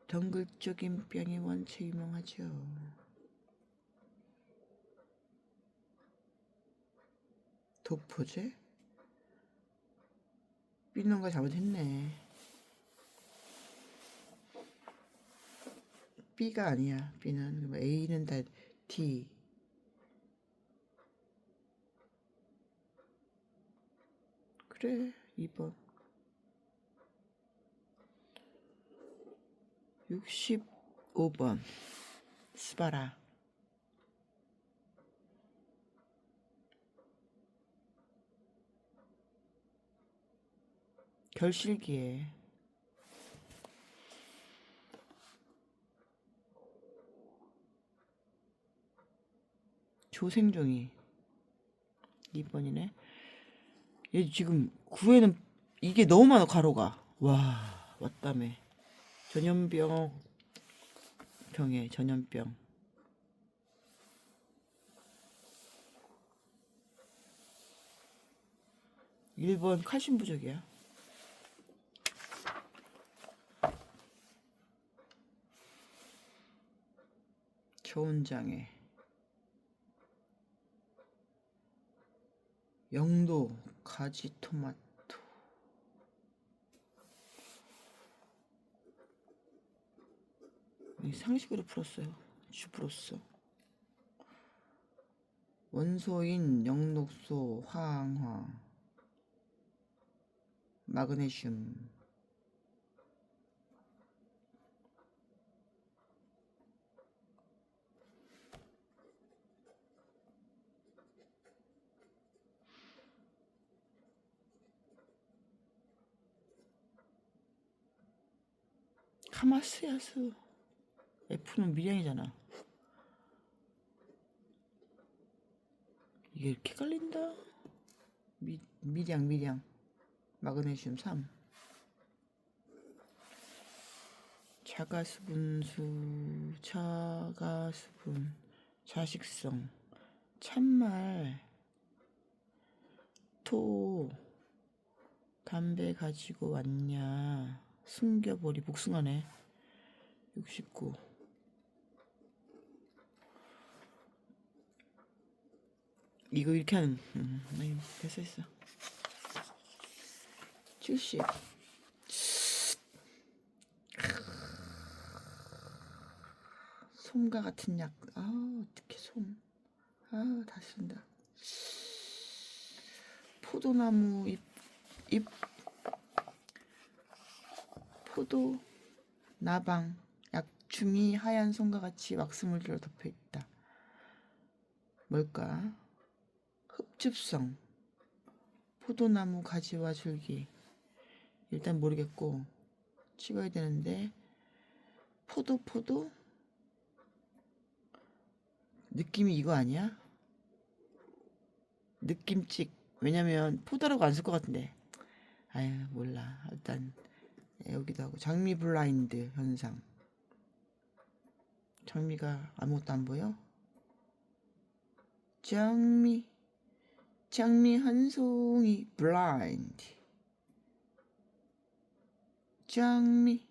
덩글적인 뼈이 원체 유명하죠. 도포제? B는가 잘못했네. B가 아니야. B는 A는 다 D. 그래 2번. 65번 스바라 결실기에 조생종이 2번이네. 얘 지금 9회는 이게 너무 많아 가로가. 와 왔다며. 전염병 병에 전염병. 1번 칼슘 부족이야. 저온장애. 영도 가지 토마토. 상식으로 풀었어요. 주프로스. 원소인 영록소 화항화. 마그네슘. 카마스야스. F는 미량이잖아. 이게 이렇게 깔린다. 미량. 마그네슘 3. 자가수분수. 자식성. 참말. 토. 담배 가지고 왔냐. 숨겨버리. 복숭아네. 69. 이거 이렇게 하는. 됐어. 70. 솜과 같은 약. 어떻게 솜. 다 쓴다. 포도나무 잎. 포도 나방. 약중이 하얀 솜과 같이 왁스물질로 덮여있다. 뭘까? 흡즙성. 포도나무 가지와 줄기. 일단 모르겠고 찍어야 되는데. 포도? 느낌이 이거 아니야? 느낌찍. 왜냐면 포도라고 안 쓸 것 같은데. 아유 몰라. 일단 여기도 하고. 장미 블라인드 현상. 장미가 아무것도 안 보여? 장미 한 송이 블라인드. 장미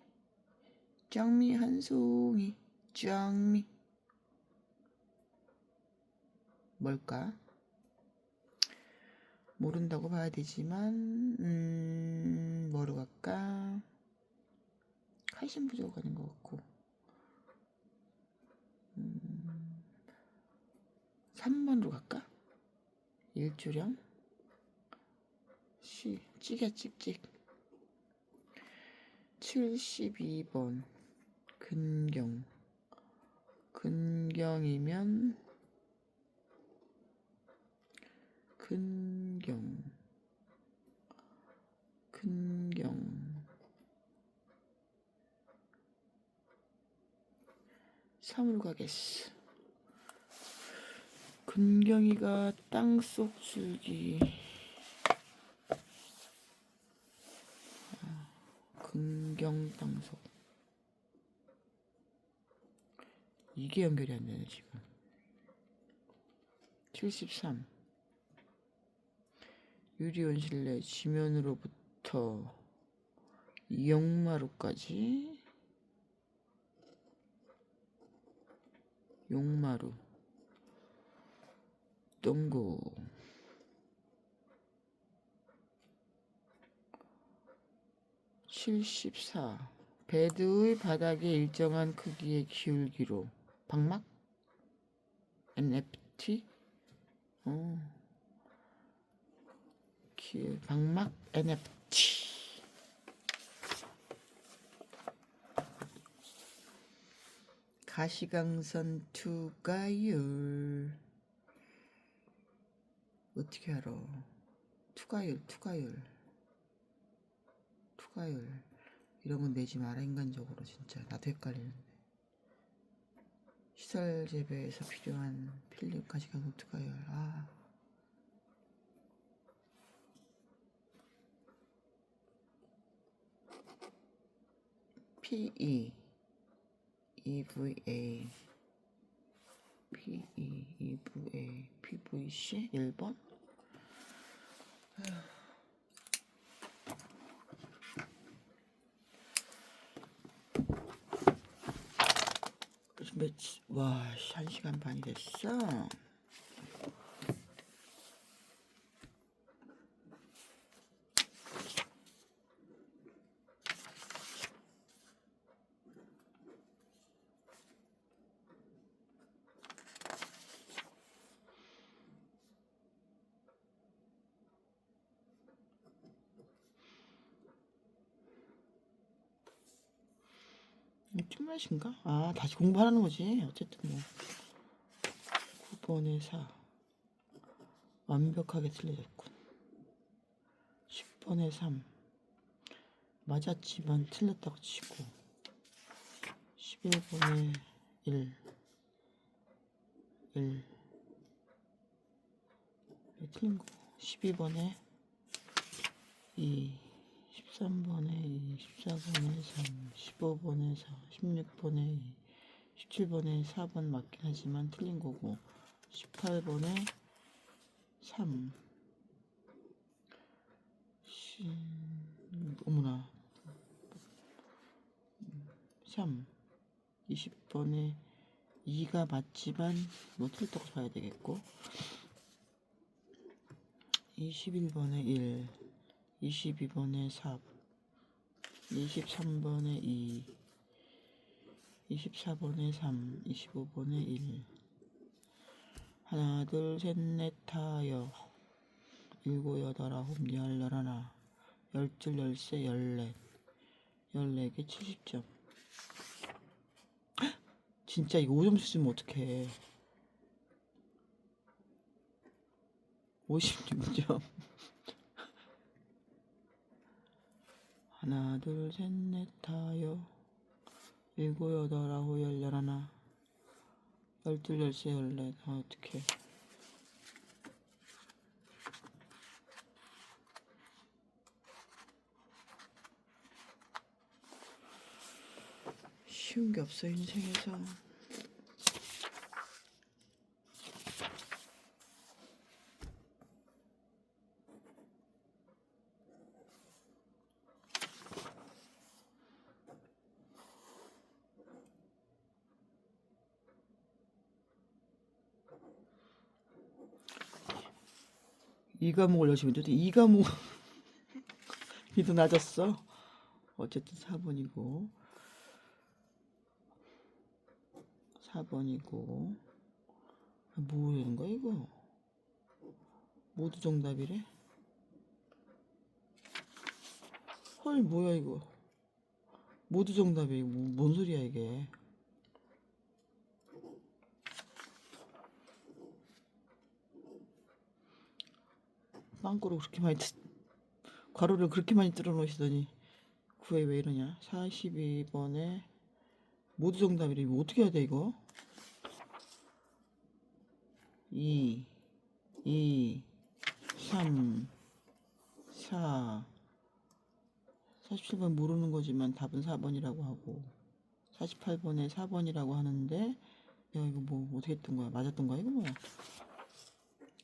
한 송이. 장미. 뭘까? 모른다고 봐야 되지만 뭐로 갈까? 칼슘 부족 아닌 것 같고. 3번으로 갈까? 일조량. 찌개 찍찍. 72번 근경이면 근경 3으로 가겠어. 근경이가 땅속 줄기. 근경 땅속. 이게 연결이 안 되네 지금. 73. 유리온실내 지면으로부터 용마루까지. 용마루. 동고. 74. 베드의 바닥에 일정한 크기의 기울기로. 방막? NFT? 방막 NFT. 가시광선 투가율. 어떻게 알아? 투가율. 이런 건 내지 마라. 인간적으로 진짜 나도 헷갈리는데. 시설 재배에서 필요한 필름 가시광선 투가율. PE EVA PVC 1번. 와, 1시간 반이 됐어. 무슨 맛인가? 아, 다시 공부하라는 거지. 어쨌든 뭐 9번에 4 완벽하게 틀려졌군. 10번에 3 맞았지만 틀렸다고 치고 11번에 1 틀린 거. 12번에 2 13번에 2 14번에 3 15번에 4 16번에 2 17번에 4번 맞긴 하지만 틀린 거고 18번에 3 어머나 3 20번에 2가 맞지만 뭐 틀렸다고 봐야 되겠고 21번에 1 22번에 4 23번에 2 24번에 3 25번에 1 하나 둘셋넷 다여 일곱 여덟 아홉 열 열하나 열둘 열세 열넷 14개 70점. 진짜 이거 5점 쓰면 어떡해. 56점. 하나 둘셋넷 다여 일곱 여덟 아홉 열 열하나 열둘 열세 열넷. 어떡해. 쉬운 게 없어 인생에서. 이 과목을 열심히 했더니 이 과목이 더 낮았어. 어쨌든 4번이고 4번이고 뭐라는 거야 이거. 모두 정답이래. 헐 뭐야 이거. 모두 정답이 뭔 소리야 이게. 빵꾸를 그렇게 많이 괄호를 그렇게 많이 뚫어 놓으시더니 구에 왜 이러냐. 42번에 모두 정답이래. 이거 어떻게 해야 돼 이거. 2 3 4 47번 모르는 거지만 답은 4번이라고 하고 48번에 4번이라고 하는데 야 이거 뭐 어떻게 했던 거야. 맞았던 거야 이거 뭐야.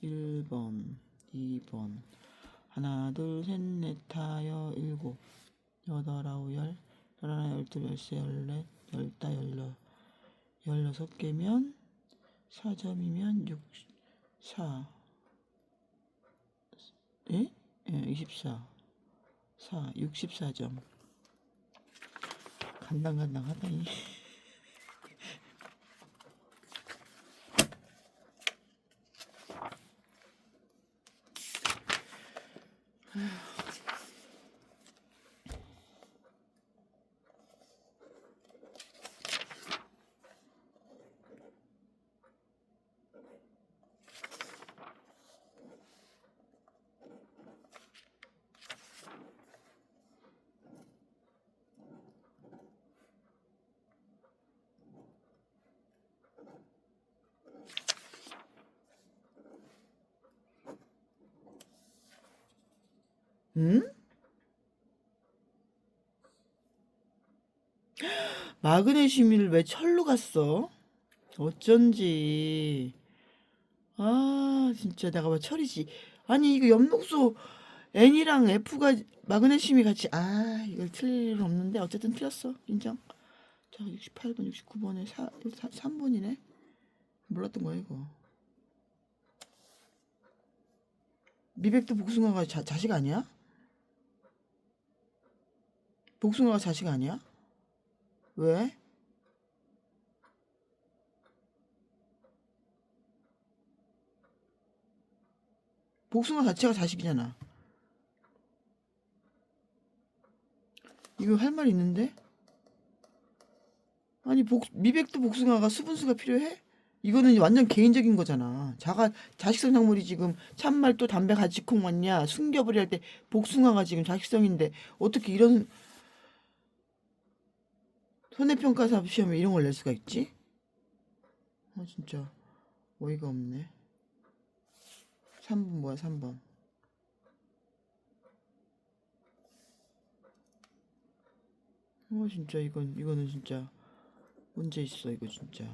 1번 2번 하나 둘셋넷 다여 일곱 여덟 아홉 열 열하나 열둘 열세 열넷 열다 열여 16개면 4점이면 6 4 예? 예 24 4 64점. 간당간당하다니. 응? 마그네슘을 왜 철로 갔어? 어쩐지. 아 진짜 내가 봐 철이지. 아니 이거 엽록소 N이랑 F가 마그네슘이 같이. 아 이걸 틀릴 일 없는데 어쨌든 틀렸어. 인정. 자, 68번, 69번에 3번이네? 몰랐던 거야, 이거. 미백도 복숭아가 자식 아니야? 복숭아가 자식 아니야? 왜? 복숭아 자체가 자식이잖아. 이거 할 말 있는데? 아니, 미백도 복숭아가 수분수가 필요해? 이거는 완전 개인적인 거잖아. 자식성 작물이 지금 참말 또 담배 가지콩 맞냐? 숨겨버리 할 때 복숭아가 지금 자식성인데 어떻게 이런 손해평가 시험에 이런 걸 낼 수가 있지? 아, 진짜 어이가 없네. 3번 뭐야, 3번. 진짜 이거는 진짜 문제 있어, 이거 진짜.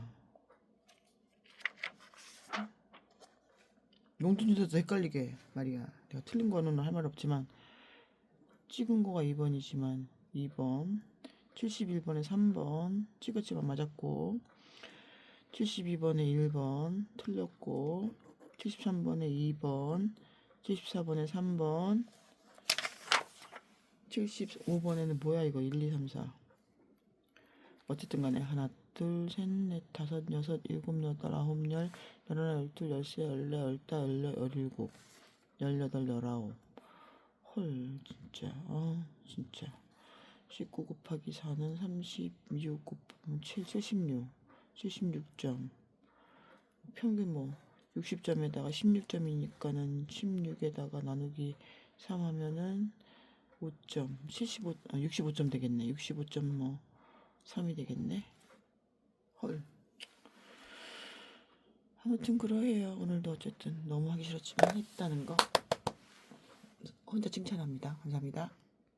용돈주사도 헷갈리게 말이야. 내가 틀린 거는 할 말 없지만 찍은 거가 2번이지만 2번, 71번에 3번 찍었지만 맞았고, 72번에 1번 틀렸고, 73번에 2번, 74번에 3번, 75번에는 뭐야 이거 1, 2, 3, 4. 어쨌든 간에 하나, 둘, 셋, 넷, 다섯, 여섯, 일곱, 여덟, 아홉, 열, 열하나, 열둘, 열세, 열네, 열다, 열여, 열일곱, 열여덟, 열아홉. 헐, 진짜. 진짜. 19 곱하기 4는 36 곱하기 7, 76. 76점. 평균 뭐 60점에다가 16점이니까는 16에다가 나누기 3 하면은 5점. 65점 되겠네. 65점 뭐 3이 되겠네. 헐. 아무튼 그러해요. 오늘도 어쨌든 너무 하기 싫었지만 했다는 거 혼자 칭찬합니다. 감사합니다.